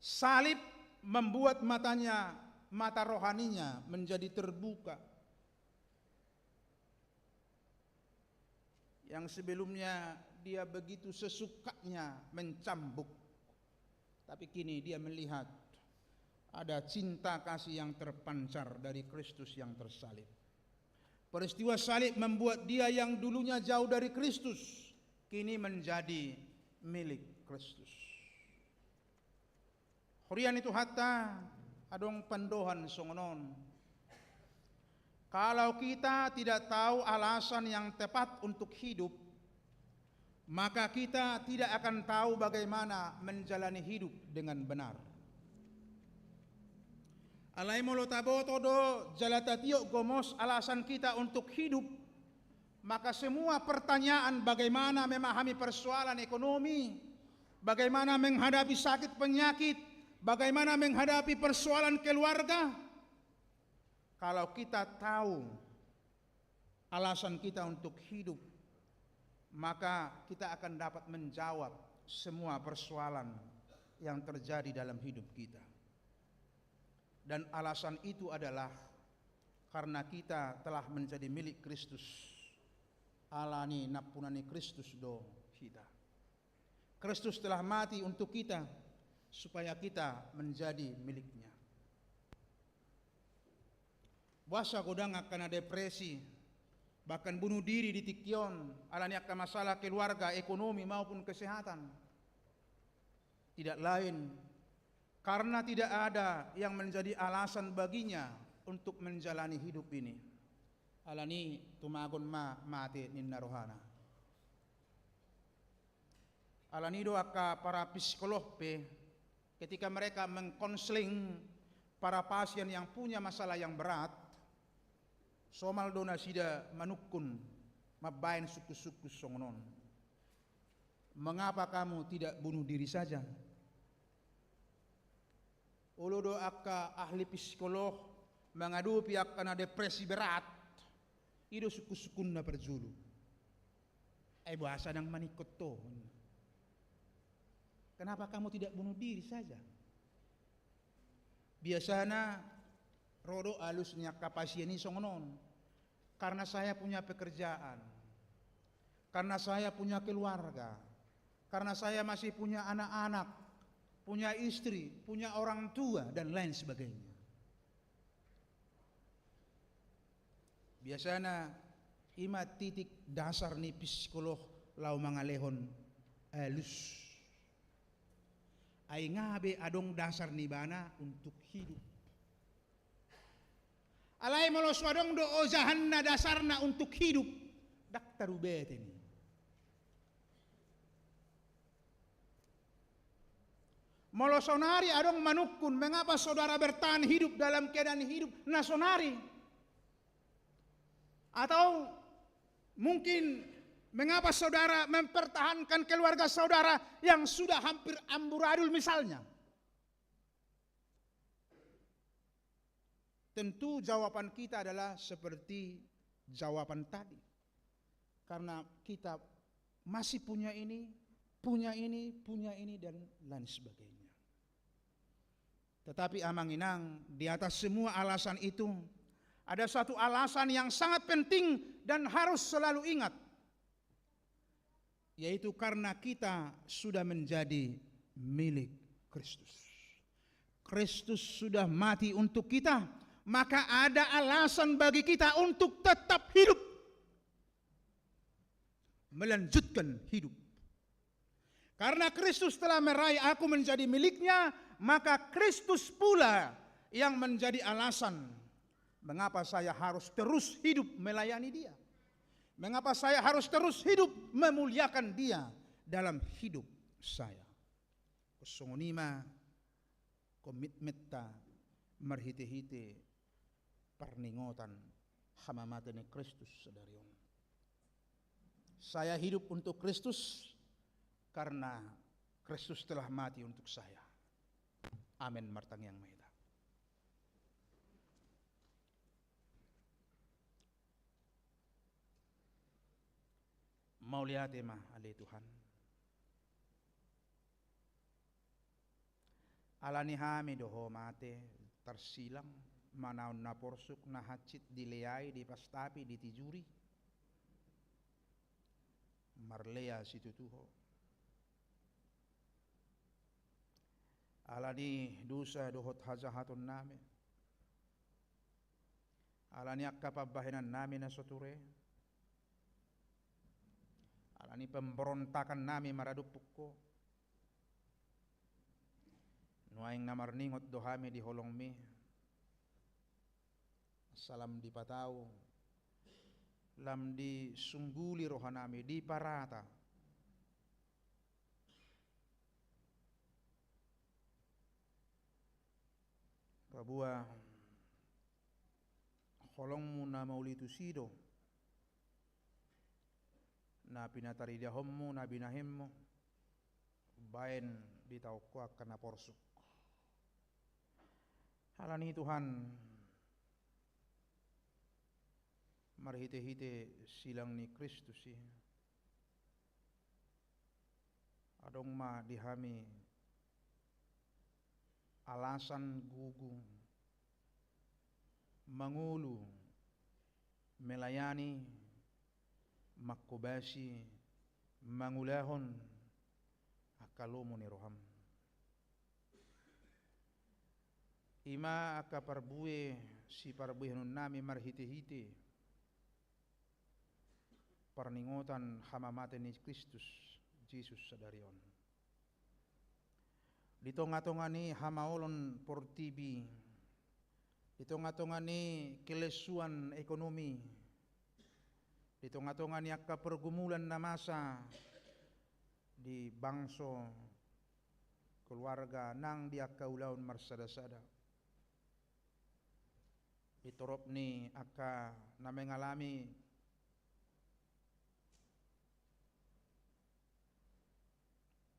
Salib membuat mata rohaninya menjadi terbuka. Yang sebelumnya dia begitu sesukanya mencambuk, tapi kini dia melihat ada cinta kasih yang terpancar dari Kristus yang tersalib. Peristiwa salib membuat dia yang dulunya jauh dari Kristus kini menjadi milik Kristus. Horian itu hatta adong pandohan songonon. Kalau kita tidak tahu alasan yang tepat untuk hidup, maka kita tidak akan tahu bagaimana menjalani hidup dengan benar. Alai molo taboto do jalatatio gomos alasan kita untuk hidup, maka semua pertanyaan bagaimana memahami persoalan ekonomi, bagaimana menghadapi sakit penyakit, bagaimana menghadapi persoalan keluarga, kalau kita tahu alasan kita untuk hidup, maka kita akan dapat menjawab semua persoalan yang terjadi dalam hidup kita. Dan alasan itu adalah karena kita telah menjadi milik Kristus. Alani napunani Kristus do kita. Kristus telah mati untuk kita supaya kita menjadi miliknya. Buasa godang akan depresi, bahkan bunuh diri di Tikion, alani akan masalah keluarga, ekonomi maupun kesehatan. Tidak lain karena tidak ada yang menjadi alasan baginya untuk menjalani hidup ini. Alani tumagon mati ninna rohana. Alani do aka para psikolog ketika mereka mengkonseling para pasien yang punya masalah yang berat, somal dona sida manukun mabain suku-suku songonon. Mengapa kamu tidak bunuh diri saja? Uludo akka ahli psikolog mengadu pihak karena depresi berat, itu suku-sukun na perjulu. Bahasa nang manikot to. Kenapa kamu tidak bunuh diri saja? Biasanya rodo alusnya kapasien ini songonon. Karena saya punya pekerjaan, karena saya punya keluarga, karena saya masih punya anak-anak, punya istri, punya orang tua, dan lain sebagainya. Biasanya ima titik dasar ni psikolog lau mangalehon alus. Ay ngabe adong dasar ni bana untuk hidup. Alay molos wadong do ozahanna dasarna untuk hidup. Daktaru bete ni. Molosonari adong manukun, mengapa saudara bertahan hidup dalam keadaan hidup nasonari? Atau mungkin mengapa saudara mempertahankan keluarga saudara yang sudah hampir amburadul misalnya? Tentu jawaban kita adalah seperti jawaban tadi. Karena kita masih punya ini, dan lain sebagainya. Tetapi amang inang, di atas semua alasan itu, ada satu alasan yang sangat penting dan harus selalu ingat. Yaitu karena kita sudah menjadi milik Kristus. Kristus sudah mati untuk kita, maka ada alasan bagi kita untuk tetap hidup. Melanjutkan hidup. Karena Kristus telah meraih aku menjadi miliknya, maka Kristus pula yang menjadi alasan mengapa saya harus terus hidup melayani Dia. Mengapa saya harus terus hidup memuliakan Dia dalam hidup saya. Kusongonima komitmetta marhite-hite perningotan hamamatene Kristus sedarion. Saya hidup untuk Kristus karena Kristus telah mati untuk saya. Amin martang yang maeda. Mau lihat mah ale Tuhan. Alani hami doho mate tersilang manaon na porsuk na hacit dileai di pastapi di tijuri marlea situ tuho. Alani dosa dohot hajahatun nami. Alani akka pabahinan nami na soture. Alani pemberontakan nami maradupukko. Nuaing namarningot dohami di holongmi. Salam di patau. Lam di sungguli rohanami di parata. Pabua holongmu na maulitu sido. Na pinataridahommu na binahimmu. Bain bitauko akan na porsuk. Halani Tuhan marhite-hite silang ni Kristus sih. Adong ma dihami alasan gugu mangulu melayani makubasi mangulahon akalomo ni roham. Ima aka parbue si parbuhenun nami marhite-hite parningotan hamamate ni Kristus Jesus sadarion. Ditonga-tongani hamaolon portibi, ditonga-tongani kelesuan ekonomi, ditonga-tongani akka pergumulan na masa di bangso keluarga nang di akka ulaun marsada-sada. Ditorop ni akka na mengalami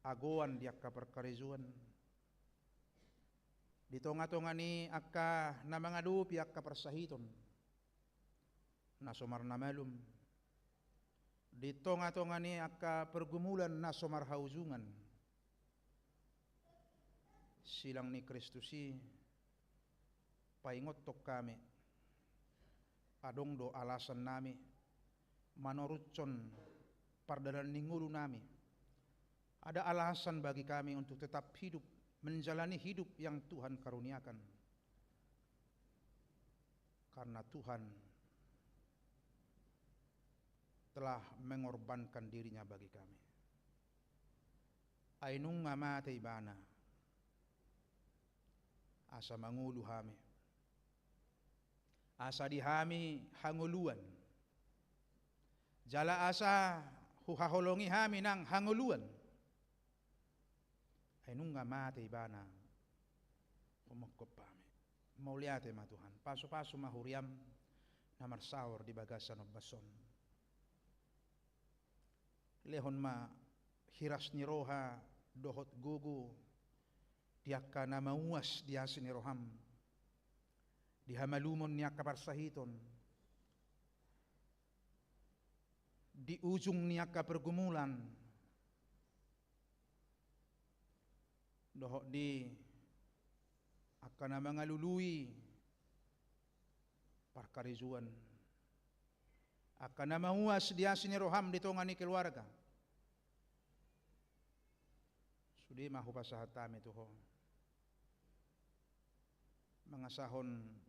agoan di akka perkarizuan. Ditonga-tonga ni akka na mangadupi akka persahiton na somar na malum. Ditonga-tonga ni akka pergumulan na somar hauzungan. Silang ni Kristusi paingot tok kami. Adong do alasan nami manurutson pardalan ningulu nami. Ada alasan bagi kami untuk tetap hidup, menjalani hidup yang Tuhan karuniakan. Karena Tuhan telah mengorbankan dirinya bagi kami. Ainung ngamate ibana asa mangulu hami. Asa dihami hanguluan. Jala asa huhaholongi hami nang hanguluan. Ainung ngamate ibana kumukop pami. Mauliate ma Tuhan. Paso-paso mahuriam na marsawar di bagasan of bason. Lehon ma hiras ni roha dohot gugu diakka na mauas diasi ni roham. Dihamalumon niya kaparsahiton. Di ujung niya kapergumulan. Dohok di akan na mangalului parkarizuan. Akan na mauas diasi ni roham ditongan ni keluarga. Sudi mahupasahat tami tuho. Mangasahon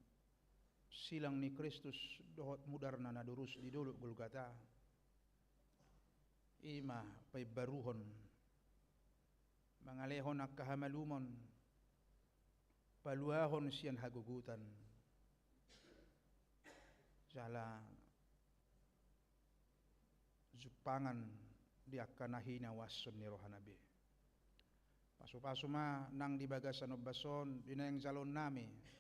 silang ni Kristus dohot mudar na nadurus di dulu Golgota. Ima pay baruhon mangalehon ak kahamalumon paluahon siyan hagugutan. Jala zupangan di akkanahina wason ni rohanabi. Paso-paso ma nang di bagasan of bason dinayang jalon nami.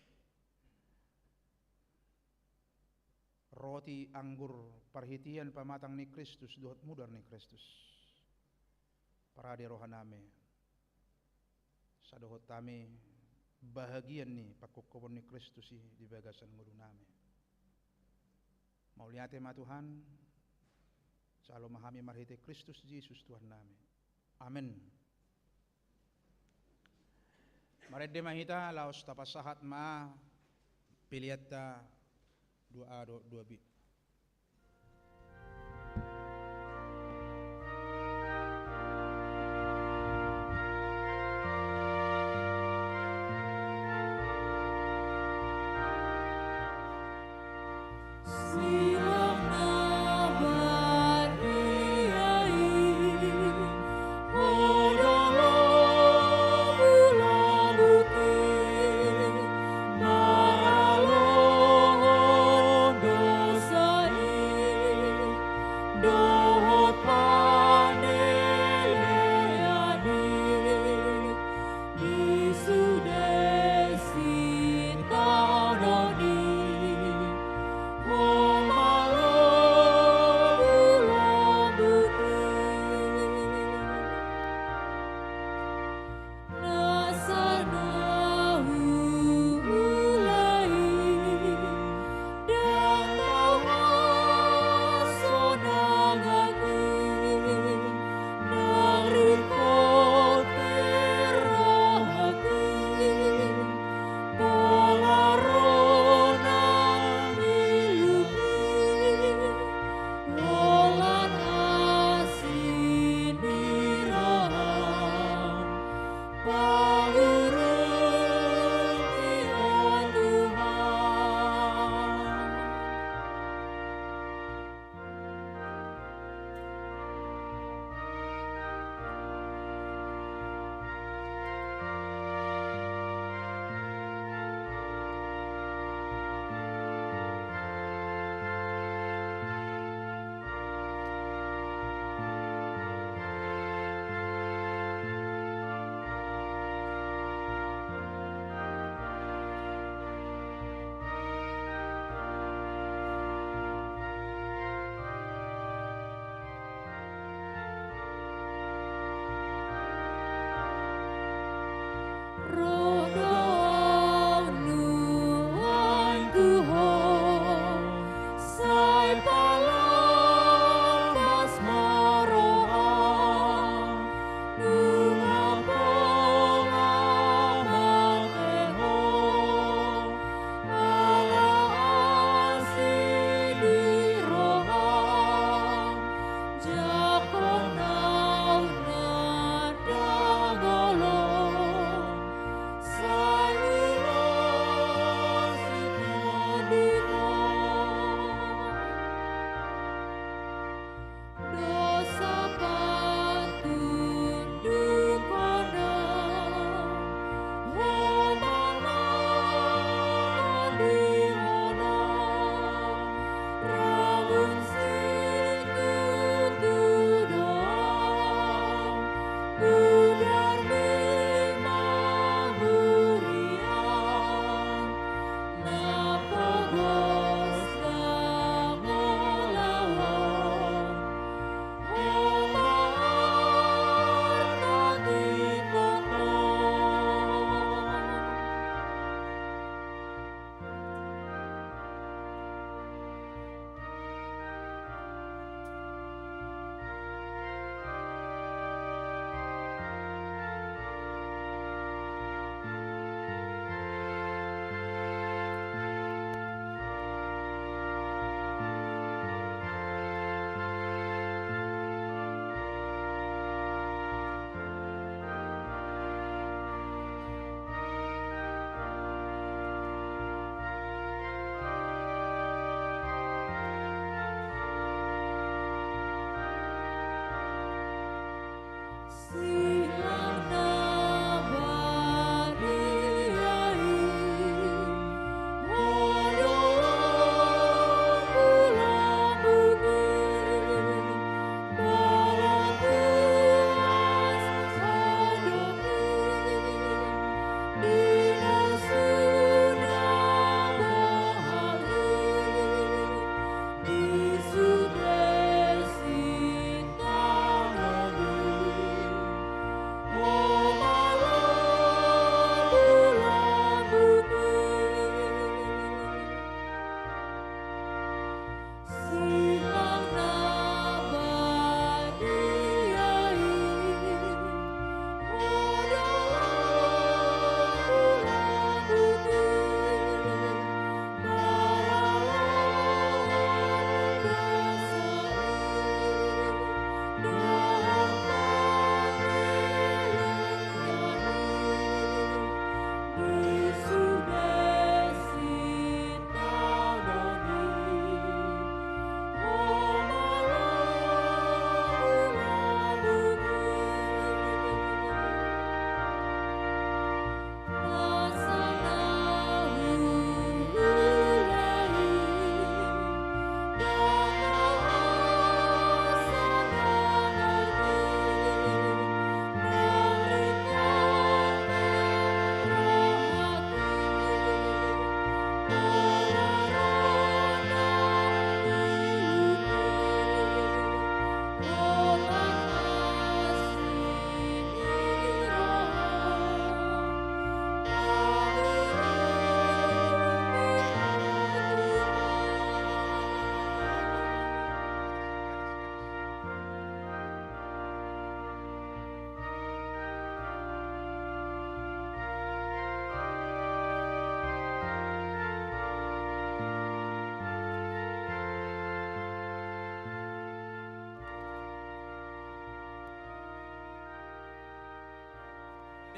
Roti anggur parhitian pamatang ni Kristus dohot mudar ni Kristus. Para di rohanami. Sa dohot tami bahagian ni pakukubon ni Kristus di bagasan ngulu nami. Mauliate ma Tuhan. Salo mahami marhite Kristus Jesus Tuhan nami. Amin. Marede mahita laos tapasahat ma piliata 2A 2B. Do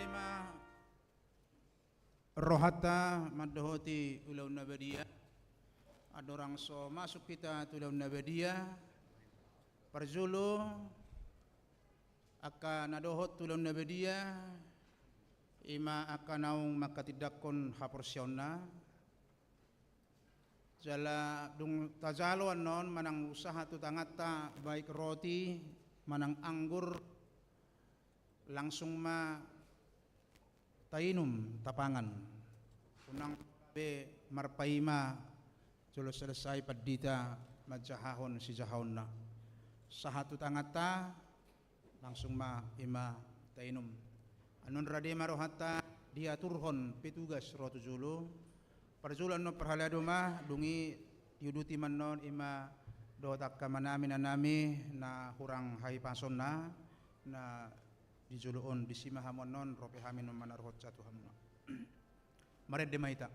radema rohata madhoti ulau nabadia. Ada orang so masuk kita ulau nabadia. Parjulu akan nadohot ulau nabadia. Ima akan naung makatidakon haporsiona. Jala dung tajalo anon manang usaha tu tangata baik roti manang anggur langsung ma tainum tapangan unang be marpaima jolo selesai padita majahahon si jahonna sahatu tangata langsung ma ima tainum anon rade marohata diaturhon petugas rotu julu parjulan no perhalado ma dungi diuduti manon ima dotak kamanami nanami na hurang hai pason na dijuluon bisima hamonon rope hamin manarhot satu hamna mared de maita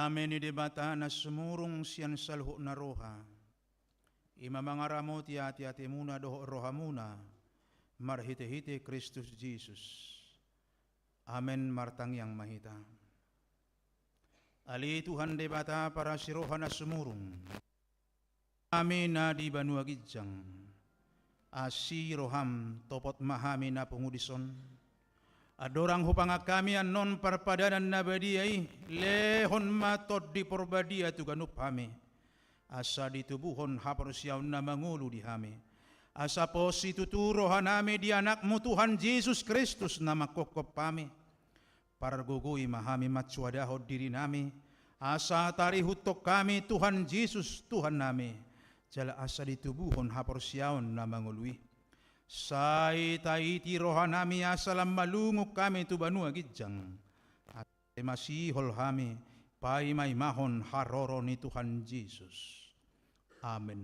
Dame ni debata na sumurong siyan salho na roha. Ima mangaramo ti ati muna doho roha muna. Marhite-hite Kristus Jesus. Amen martang yang mahita. Ali Tuhan debata para si roha na sumurong. Amin na di banua gijang. Asi roham topot mahami na pungudison. Adorang hupanga kami anon parpadanan nabadiai lehon matod di porbadia tu ganup hame asa ditubuhon haporsiaw na mangulu di hame asa posi tuturo haname di anakmu Tuhan Yesus Kristus na makokop pame pargugui mahami matsuadaho diri nami asa tari hutok kami Tuhan Yesus Tuhan nami jala asa ditubuhon haporsiaw na mangului Sai taiti rohanami asalam malunguk kami tu banua gijang. Ate masihol kami pai mai mahon haroro ni Tuhan Yesus. Amen.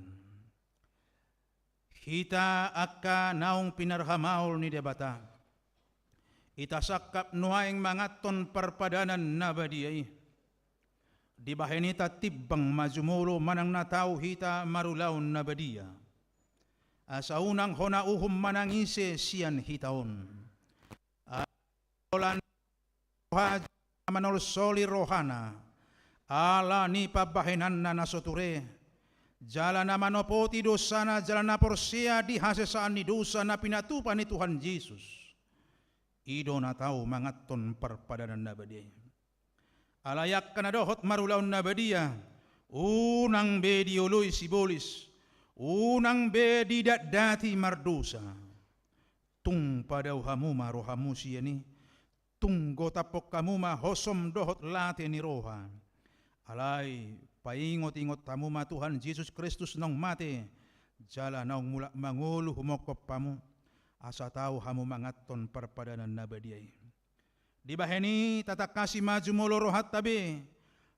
Kita akka naung pinarhamaul ni debata. Ita sakap nuaing mangaton perpadanan nabadiai. Di bahenita tibbang majumulo manang natau hita marulaun nabadia. Asa unang hona uhum manangise sian hitaon. Olan roha manol soli rohana. Ala ni pabahenan na nasoture. Jala na manopoti dosana jala na porsia di hasesaan ni dosa na pinatupan ni Tuhan Yesus. Ido na tau mangaton perpadanan nabadia. Alayak kanadohot marulaun nabadia. Unang bedioloy sibolis. Unang be didat dati mardosa. Tung padaw hamuma rohamu siyani. Tung gotapok kamuma hosom dohot late ni roha. Alay paingot-ingot tamuma Tuhan Yesus Kristus nang mate. Jala naung mula mangulu humokop pamu. Asa tau hamu mangaton perpadanan nabadiay. Di baheni tatak kasih maju molo rohat tabi.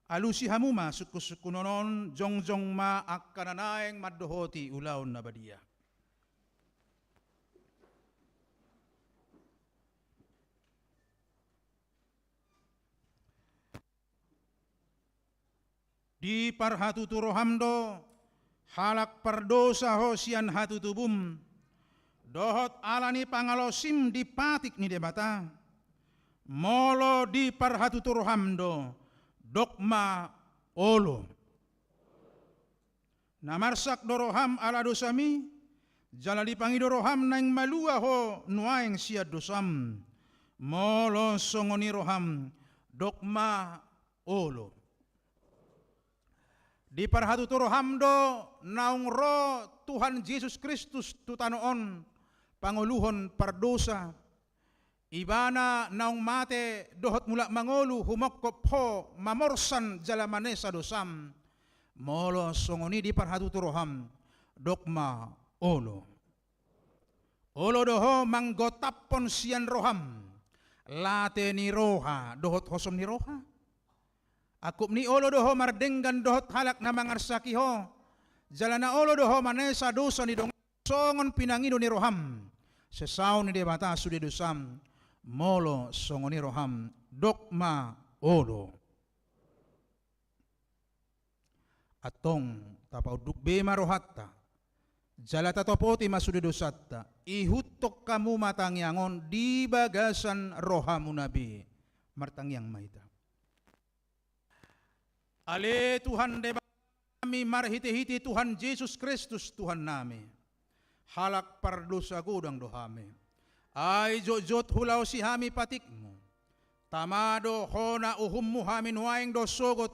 Alusi hamuma suku-sukunonon jongjong ma akkananaeng maddohoti ulaon nabadia. di parhatu turohamdo halak perdosa ho sian hatu tubum dohot alani pangalosim di patik ni debata molo di parhatu turohamdo dokma olo namarsak doroham ala dosami jala dipangi doroham naing malua ho nuaeng sia dosam molo songoni roham dokma olo di parhatu toroham do naung ro Tuhan Yesus Kristus tutanoon panguluhon pardosa ibana naung mate dohot mulak mangolu humokkop ho mamorsan jalamane sa dosam molo songoni di parhatu toroham dokma olo doho manggotapon sian roham late ni roha dohot hosom ni roha akup ni olo doho mardenggan dohot halak na mangarsaki ho jalana olo doho manesa dosa ni dong songon pinangido ni roham sesaw ni debata sude dosam molo songoni roham dokma olo atong tapauduk bema rohatta jala tatopoti masude dosatta ihutok kamu matangyangon di bagasan rohamu nabi martangyang maita ale Tuhan deba kami marhiti-hiti Tuhan Yesus Kristus Tuhan nami halak pardosa gudang dohame ay jojot hulaw si hami patikmu tamado hona uhummu hami nuaing dosogot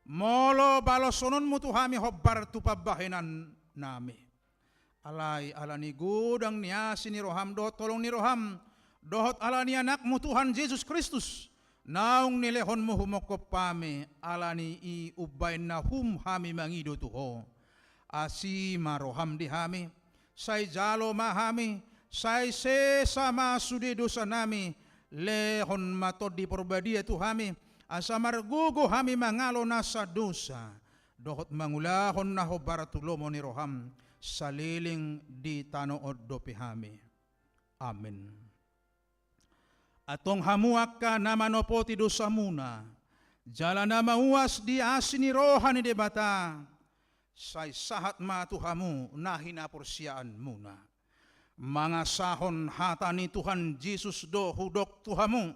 molo balosononmu tu hami hobbar tu pabahenan nami alay alani gudang niasi ni roham dohot tolong ni roham dohot alani anakmu Tuhan Yesus Kristus naung nilehon mo humokop pame alani i ubain na hami mangido tuho asi maroham di hami say jalo mahami say sesama sudi dosa nami lehon matod di porbadia tu hami asa margugo hami mangalo nasa dosa dohot mangulahon na hobaratulomo ni roham saliling di tanood dopi hami amen. Atong hamuak ka na manopoti dosa muna jala na mauas di asini roha ni debata say sahat matuhamu na hinaporsyaan muna mga sahon hata ni Tuhan Jesus do hudok tuhamu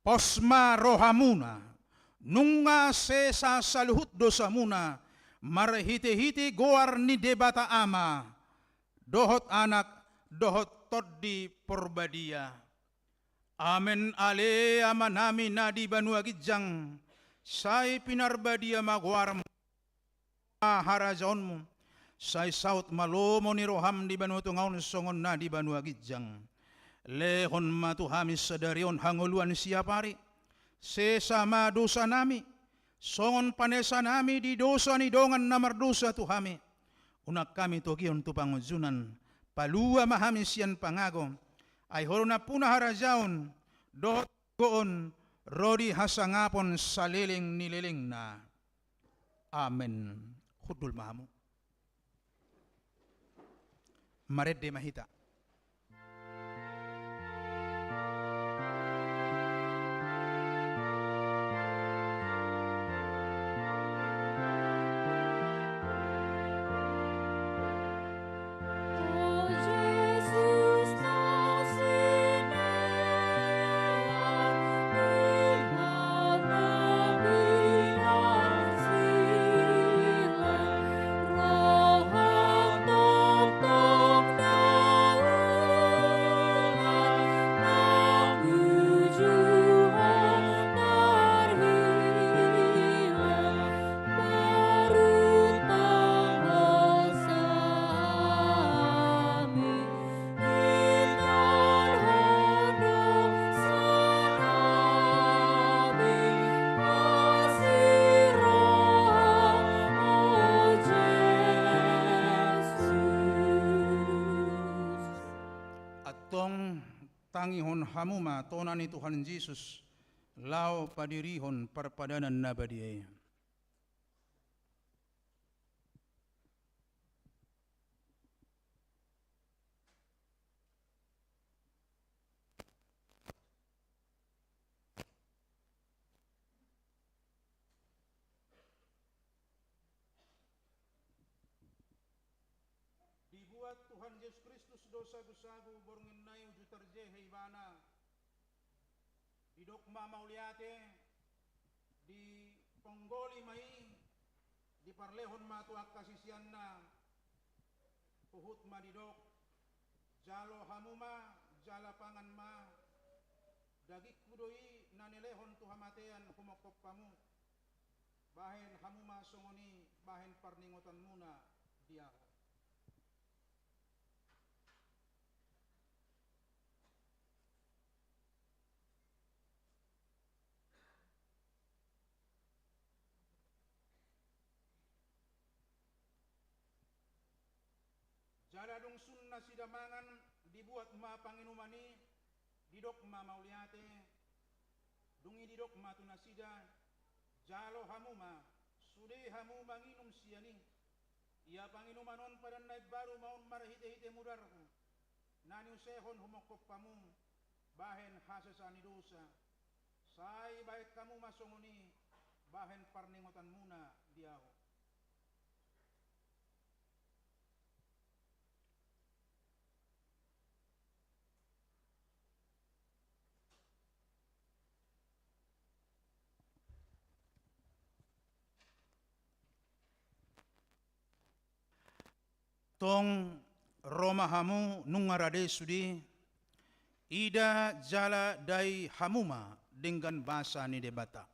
posma roha muna nunga sesa saluhut dosa muna marhiti-hiti goar ni debata ama dohot anak dohot toddi porbadia amen ale amanami nadi banua gijang say pinarbadia magwar harajaonmu say saut malomo ni roham di banu tungaun songon nadi banua gijang lehon matuhami sadarion hanguluan siapari sesama dosa nami songon panesa nami di dosa ni dongan namar dosa tuhami unak kami togion tu pangujunan palua mahami sian pangago ay horona puna harajaon dohot goon rodi hasangapon saliling nililing na amen hudul mahamu maredde mahita tangihon hamuma tonani Tuhan Yesus lau padirihon parpadanan nabadiye. berkat Tuhan Yesus Kristus dosa gusagu borngin nayu jutarje heibana di dokma mauliate di ponggoli mai di parlehon matu kasisianna puhut ma di dok jalo hamuma jala pangan ma dagik kudoi nanelehon tuhamatean humokop pamu bahen hamuma songoni bahen parningotan muna dia. Jala dong sunna sidamangan dibuat ma panginumani didok ma mauliate dungi didok ma tunasida jalo hamuma sude hamuma nginum siani ia panginumanon pada naib baru maun marhite-hite mudarku nani usehon humokop pamum bahen hasesani dosa sai baik kamu masongoni bahen parningotan muna diaho. Tong romahamu nungarade sudi ida jala dai hamuma dengan bahasa ni debata.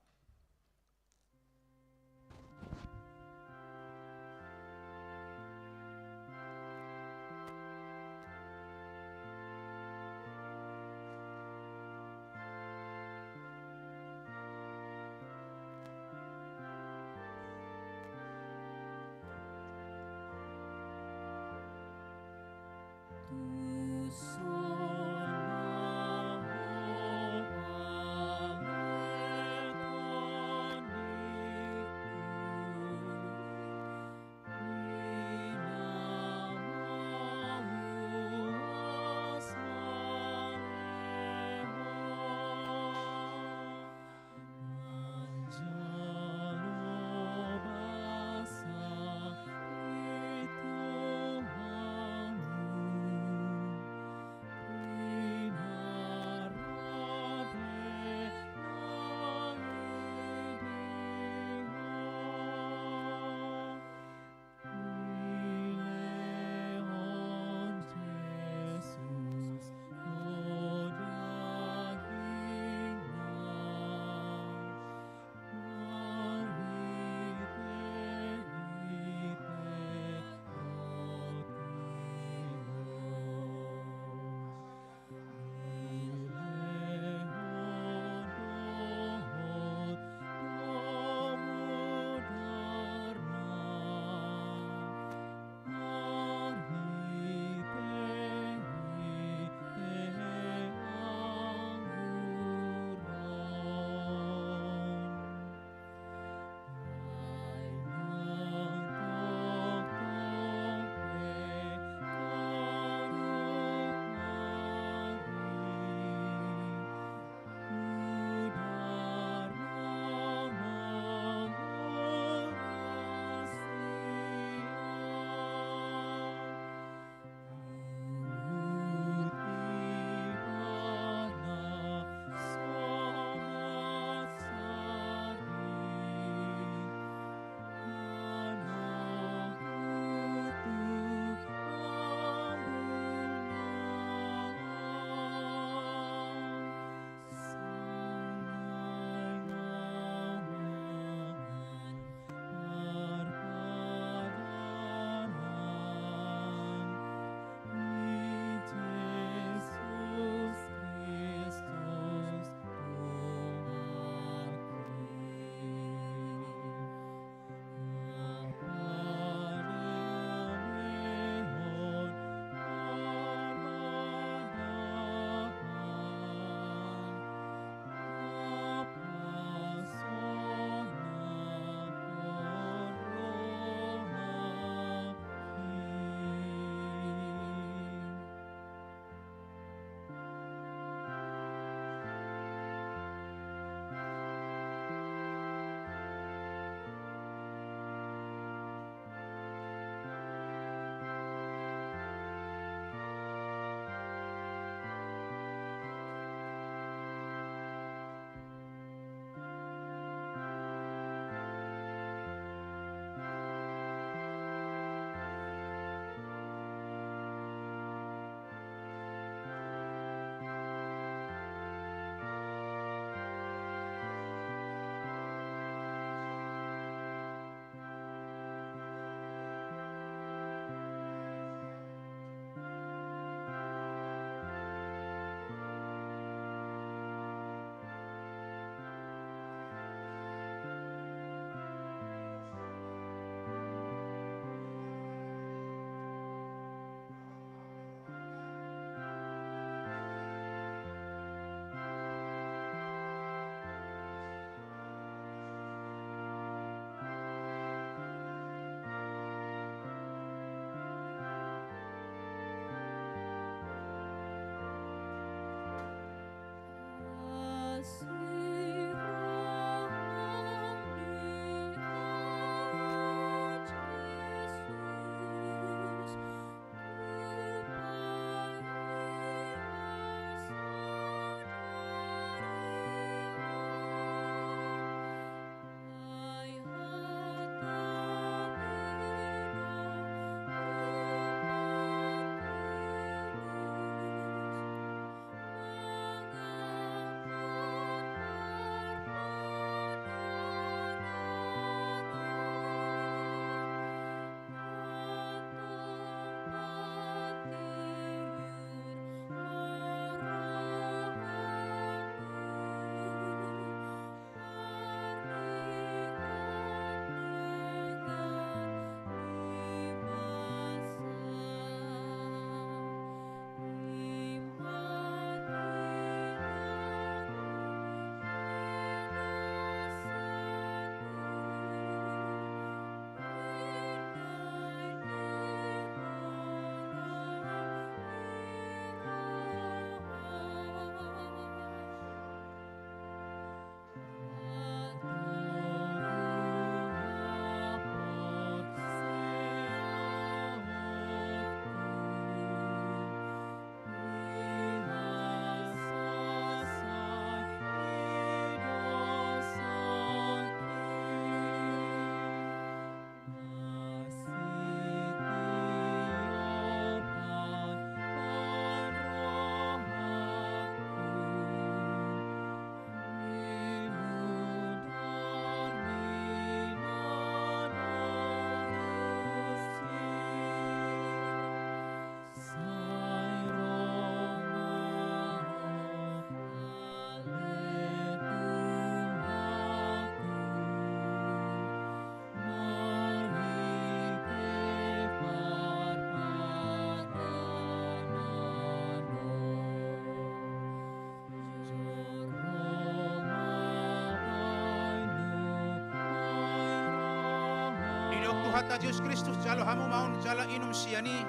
bata Yesus Kristus jalo hamu maun jala inum siani.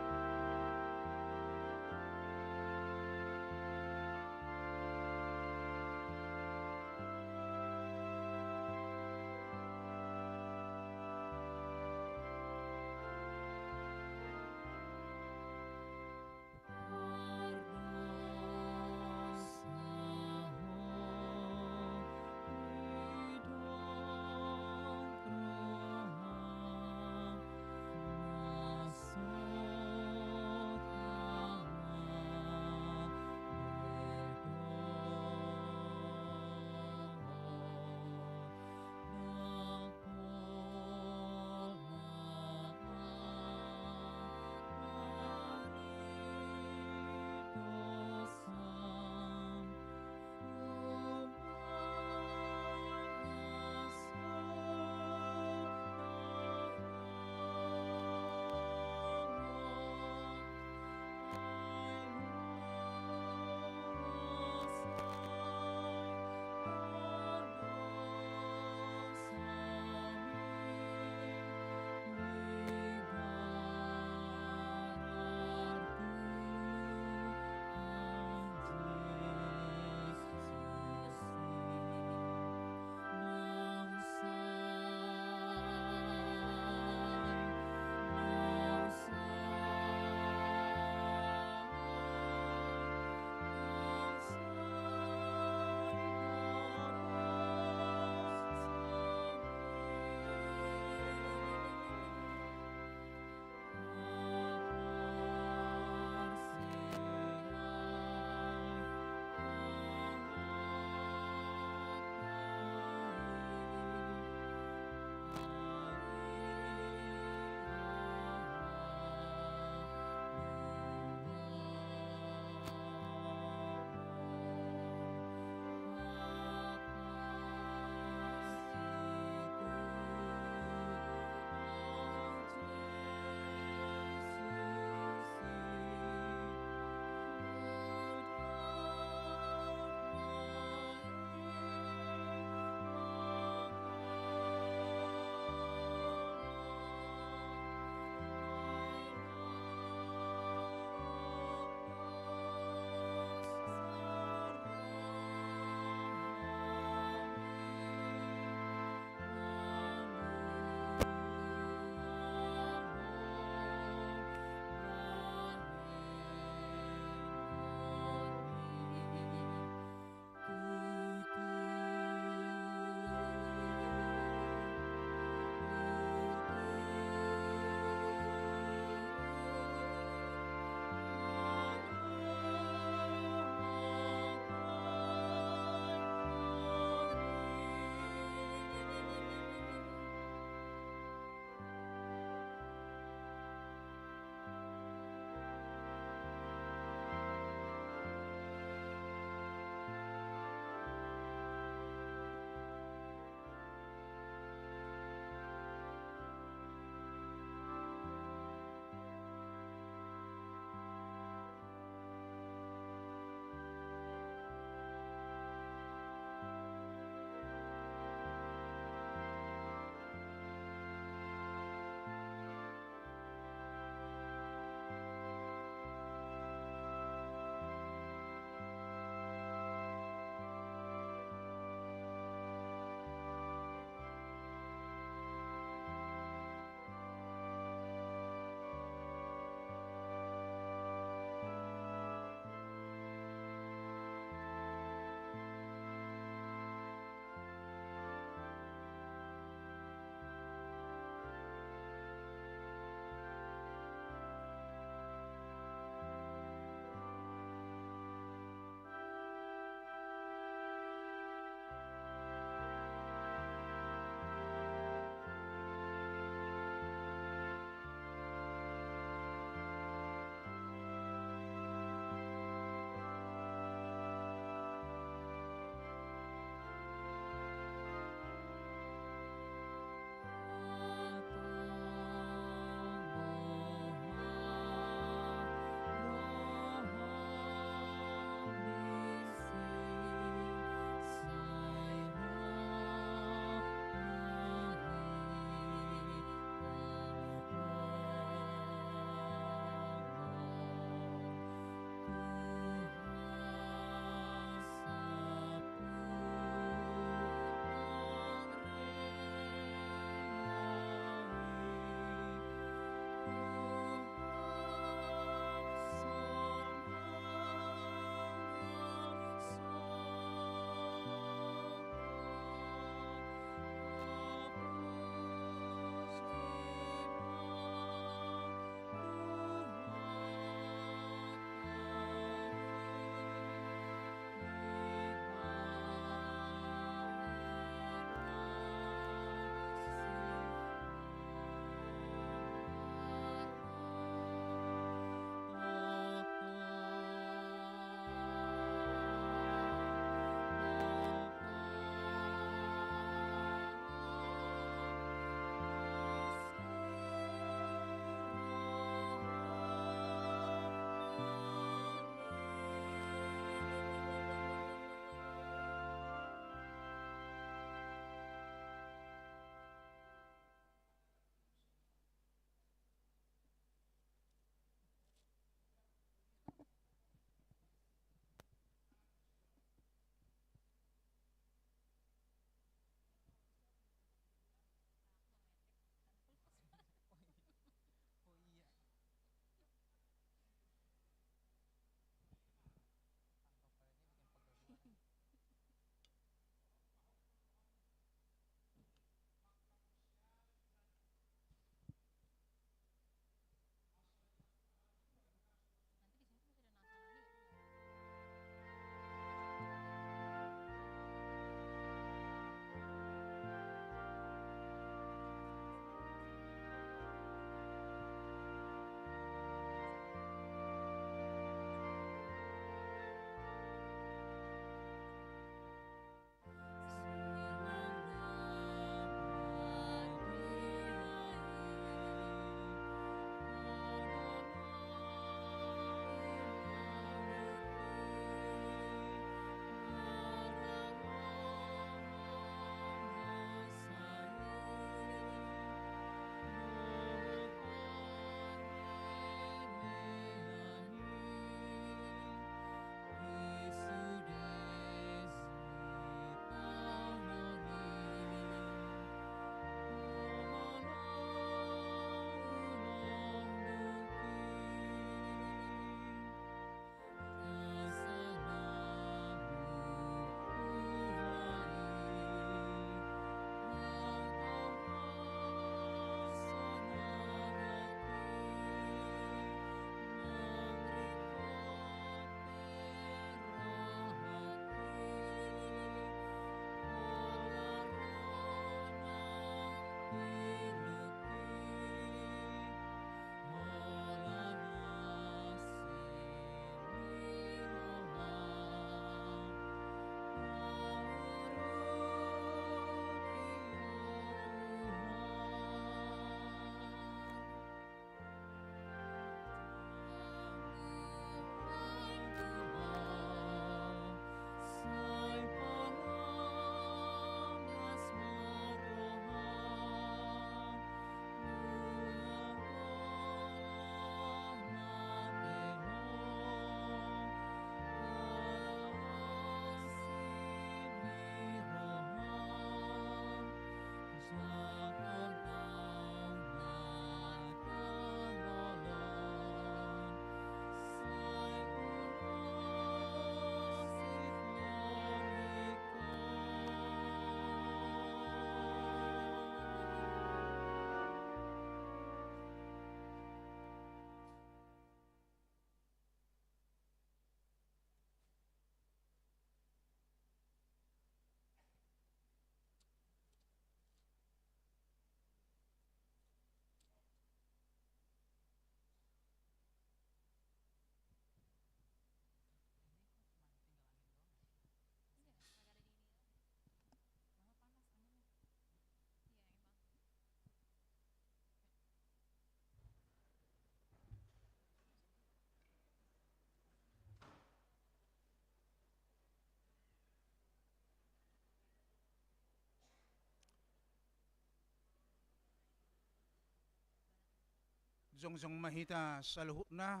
Zongjong mahita saluhut na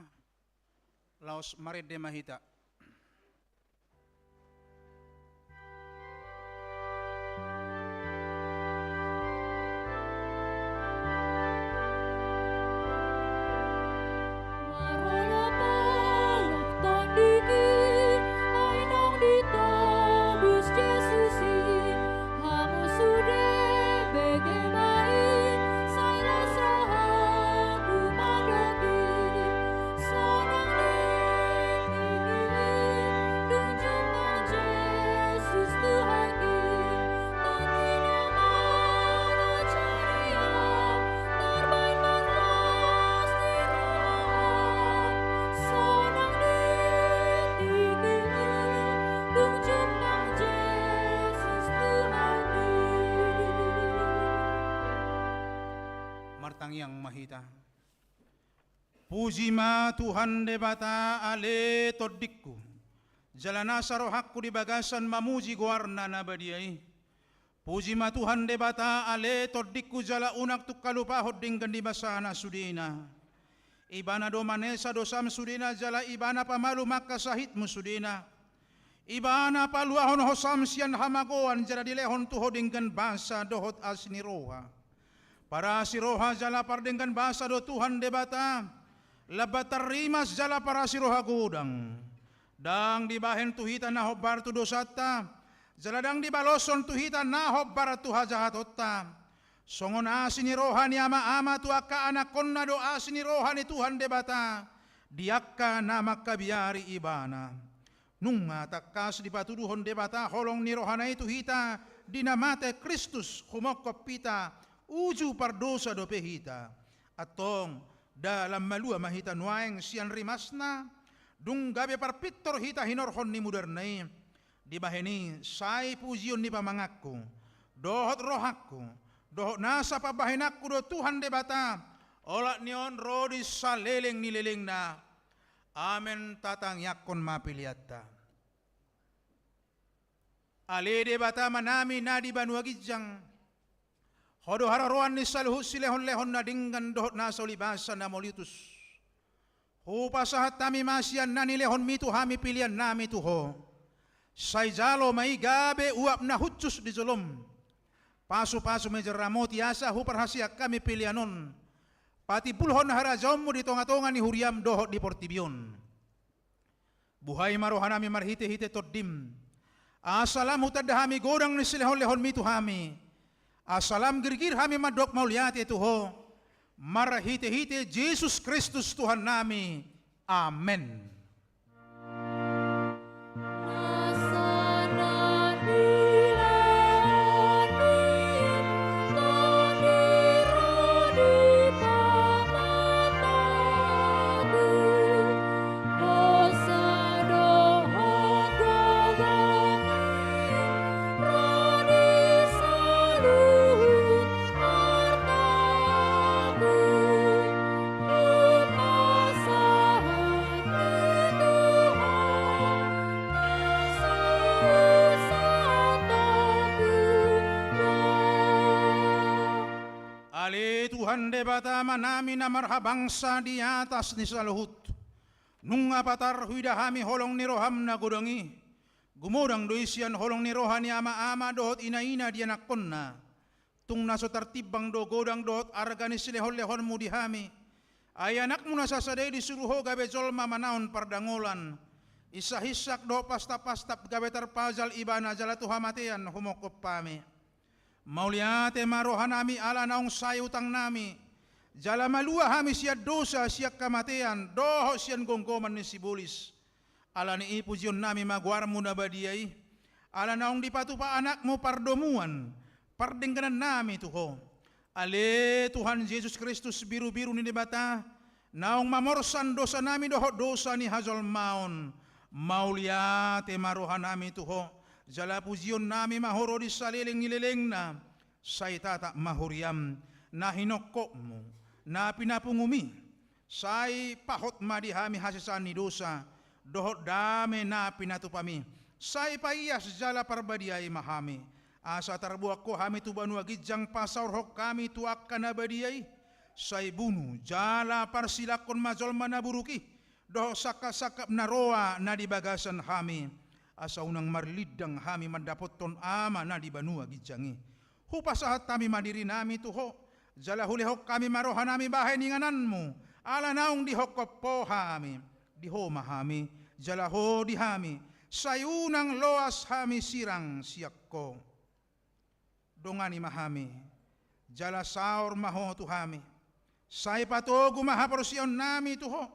laos marede mahita. Yang mahita. Puji ma Tuhan debata ale todikku. Jalana sarohakku di bagasan mamuji guarna nabadiai. Puji ma Tuhan debata ale todikku jala unak tu kalupahod dinggan di basana sudina. Ibana domanesa dosam sudina jala ibana pamalu maka sahitmu sudina. Ibana paluahon hosam sian hamagoan jala dilehon tuho dinggan basa dohot asni roha. Para siroha jala pardengkan bahasa do Tuhan debata labatar rimas jala para siroha gudang dang dibahen tuhita na hobbar tu dosata jala dang dibaloson tuhita na hobbar tu hajahatota songon asini roha ni ama tu akka anakon na do asini roha ni Tuhan debata diakka nama kabiari ibana nunga takkas dipatuduhon debata holong ni rohana itu hita dinamate Kristus humokop pita uju pardosa do pehita atong dalam malua mahita nuaeng sian rimasna dung gabe parpitor hita hinorhon ni mudernai di baheni sai pujion ni pamangakku dohot rohakku dohot nasa pabahenakku do Tuhan debata olak nion rodi saleleng ni leleng na amen tatang yakon mapiliata ale debata manami na di banua gijang hodo hararuan ni saluhut silehon lehon na dinggan dohot na solibasa na molitus. Hupasahat tami masyan na nilehon mitu hami pilihan nami tuho. Say jalo may gabe uap na hutsus di zolom. Pasu-pasu mejeramoti asa huparhasiak kami pilihanon. Pati pulhon harajommu di tonga-tonga ni huriam dohot di portibion. Buhay marohanami marhite-hite toddim. Asalamu tadahami godang ni silehon lehon mitu hami. Asalam girgir hami madok mauliate Tuho marhite-hite Yesus Kristus Tuhan nami. Amen. Tuhan debata manami na marhabangsa di atas ni saluhut. Nung apatar huidahami holong ni roham na gudangi. Gumudang doisian holong ni rohani ama-ama dohot ina-ina di anakon na. Tung naso tartibang do godang dohot argani silehon-lehon mu dihami. Ay anak mo nasasaday di suruho gabe jolma manaon pardangolan. Isa-hisak do pasta-pastap gabe tarpazal ibana jala tuhamatian humokop pami. Mauliate marohanami ala naong sayutang nami. Jala malua hami siya dosa siya kamatian. Doho siyan gonggoman ni sibulis. Ala ni ipujion nami maguarmu na badiyay. Ala naong dipatupa anakmu pardomuan. Pardengganan nami tuho. Ale Tuhan Yesus Kristus biru-biru ni debata. Naong mamorsan dosa nami doho dosa ni hazol maon. Mauliate marohanami tuho. Jala pujion nami mahoro di saliling nilileng na say tata mahuriam na hinokok mo na pinapungumi say pahot madihami hasisan ni dosa dohot dame na pinatupami say paiyas jala parbadiay mahami asa tarbuak ko hami tubanu agijang pasaurhok kami tuak ka na badiyay say bunu jala parsilakon majolma na buruki doh sakap-sakap naroa na di bagasan hami asa unang marlidang hami mandapoton ama na di banua gijangi hupasahat kami madiri nami tuho jala hulihok kami maroha nami bahay ningananmu ala naung dihokop po hami diho mahami jala ho dihami sayunang loas hami sirang siakko dongani mahami jala saur maho tuhami say patogu mahaporsion nami tuho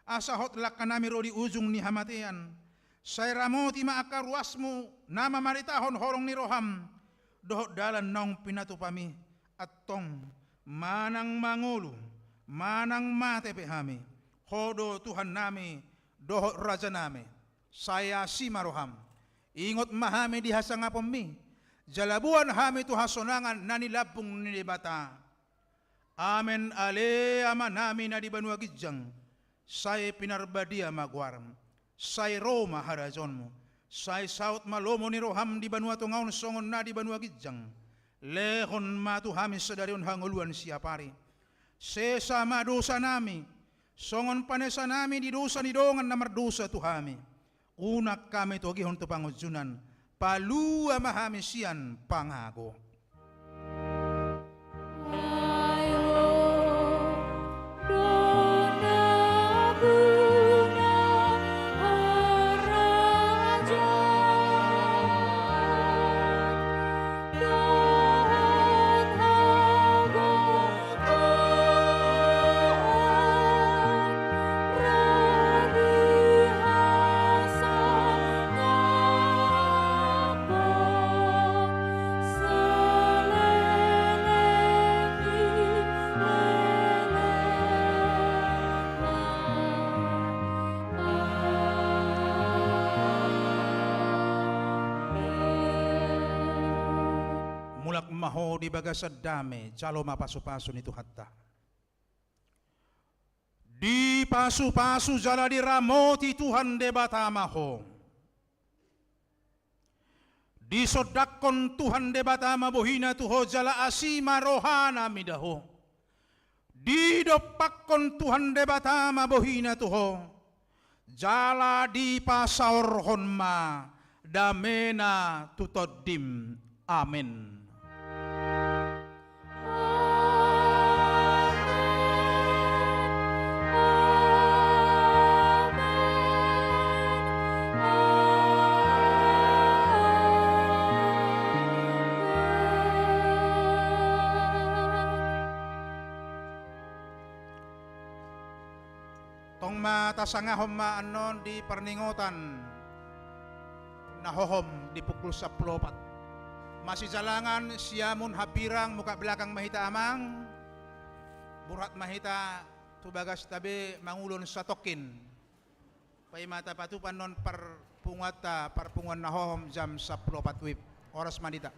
asa hotlak kanami rodi ujung ni hamatian say ramoti maakaruasmu nama maritahon horong ni roham dohot dalan nong pinatupami attong manang mangulu manang mate pehami hodo Tuhan nami dohot raja nami saya si maroham ingot mahami dihasangapommi jalabuan hami tu hasonangan nani labung ni bata amen ale ama nami na di banua gijang say pinarbadia magwaram say Roma harajonmu say saut malomo ni roham di banua tungaun songon na di banua gijang lehon matu hami sedarion hanguluan siapari sesama dosa nami songon panesa nami di dosa ni dongan na mardosa tu hami unak kami tu gihon tu pangujunan palua mahami sian pangago mulak maho di bagasad dame calo mapasu-pasu nitu hatta di pasu-pasu jala di ramoti Tuhan debata maho di sodakon Tuhan debata mabohina tuho jala asima rohana midaho di dopakon Tuhan debata mabohina tuho jala di pasaur honma damena tutodim amin. Tong matasangahom maanon di perningotan nahohom di pukul 10:04 masih jalangan siamun hapirang muka belakang mahita amang burat mahita tubagas tabe mangulon satokin pay mata patupan non parpungan nahohom jam 10:04 wib oras manita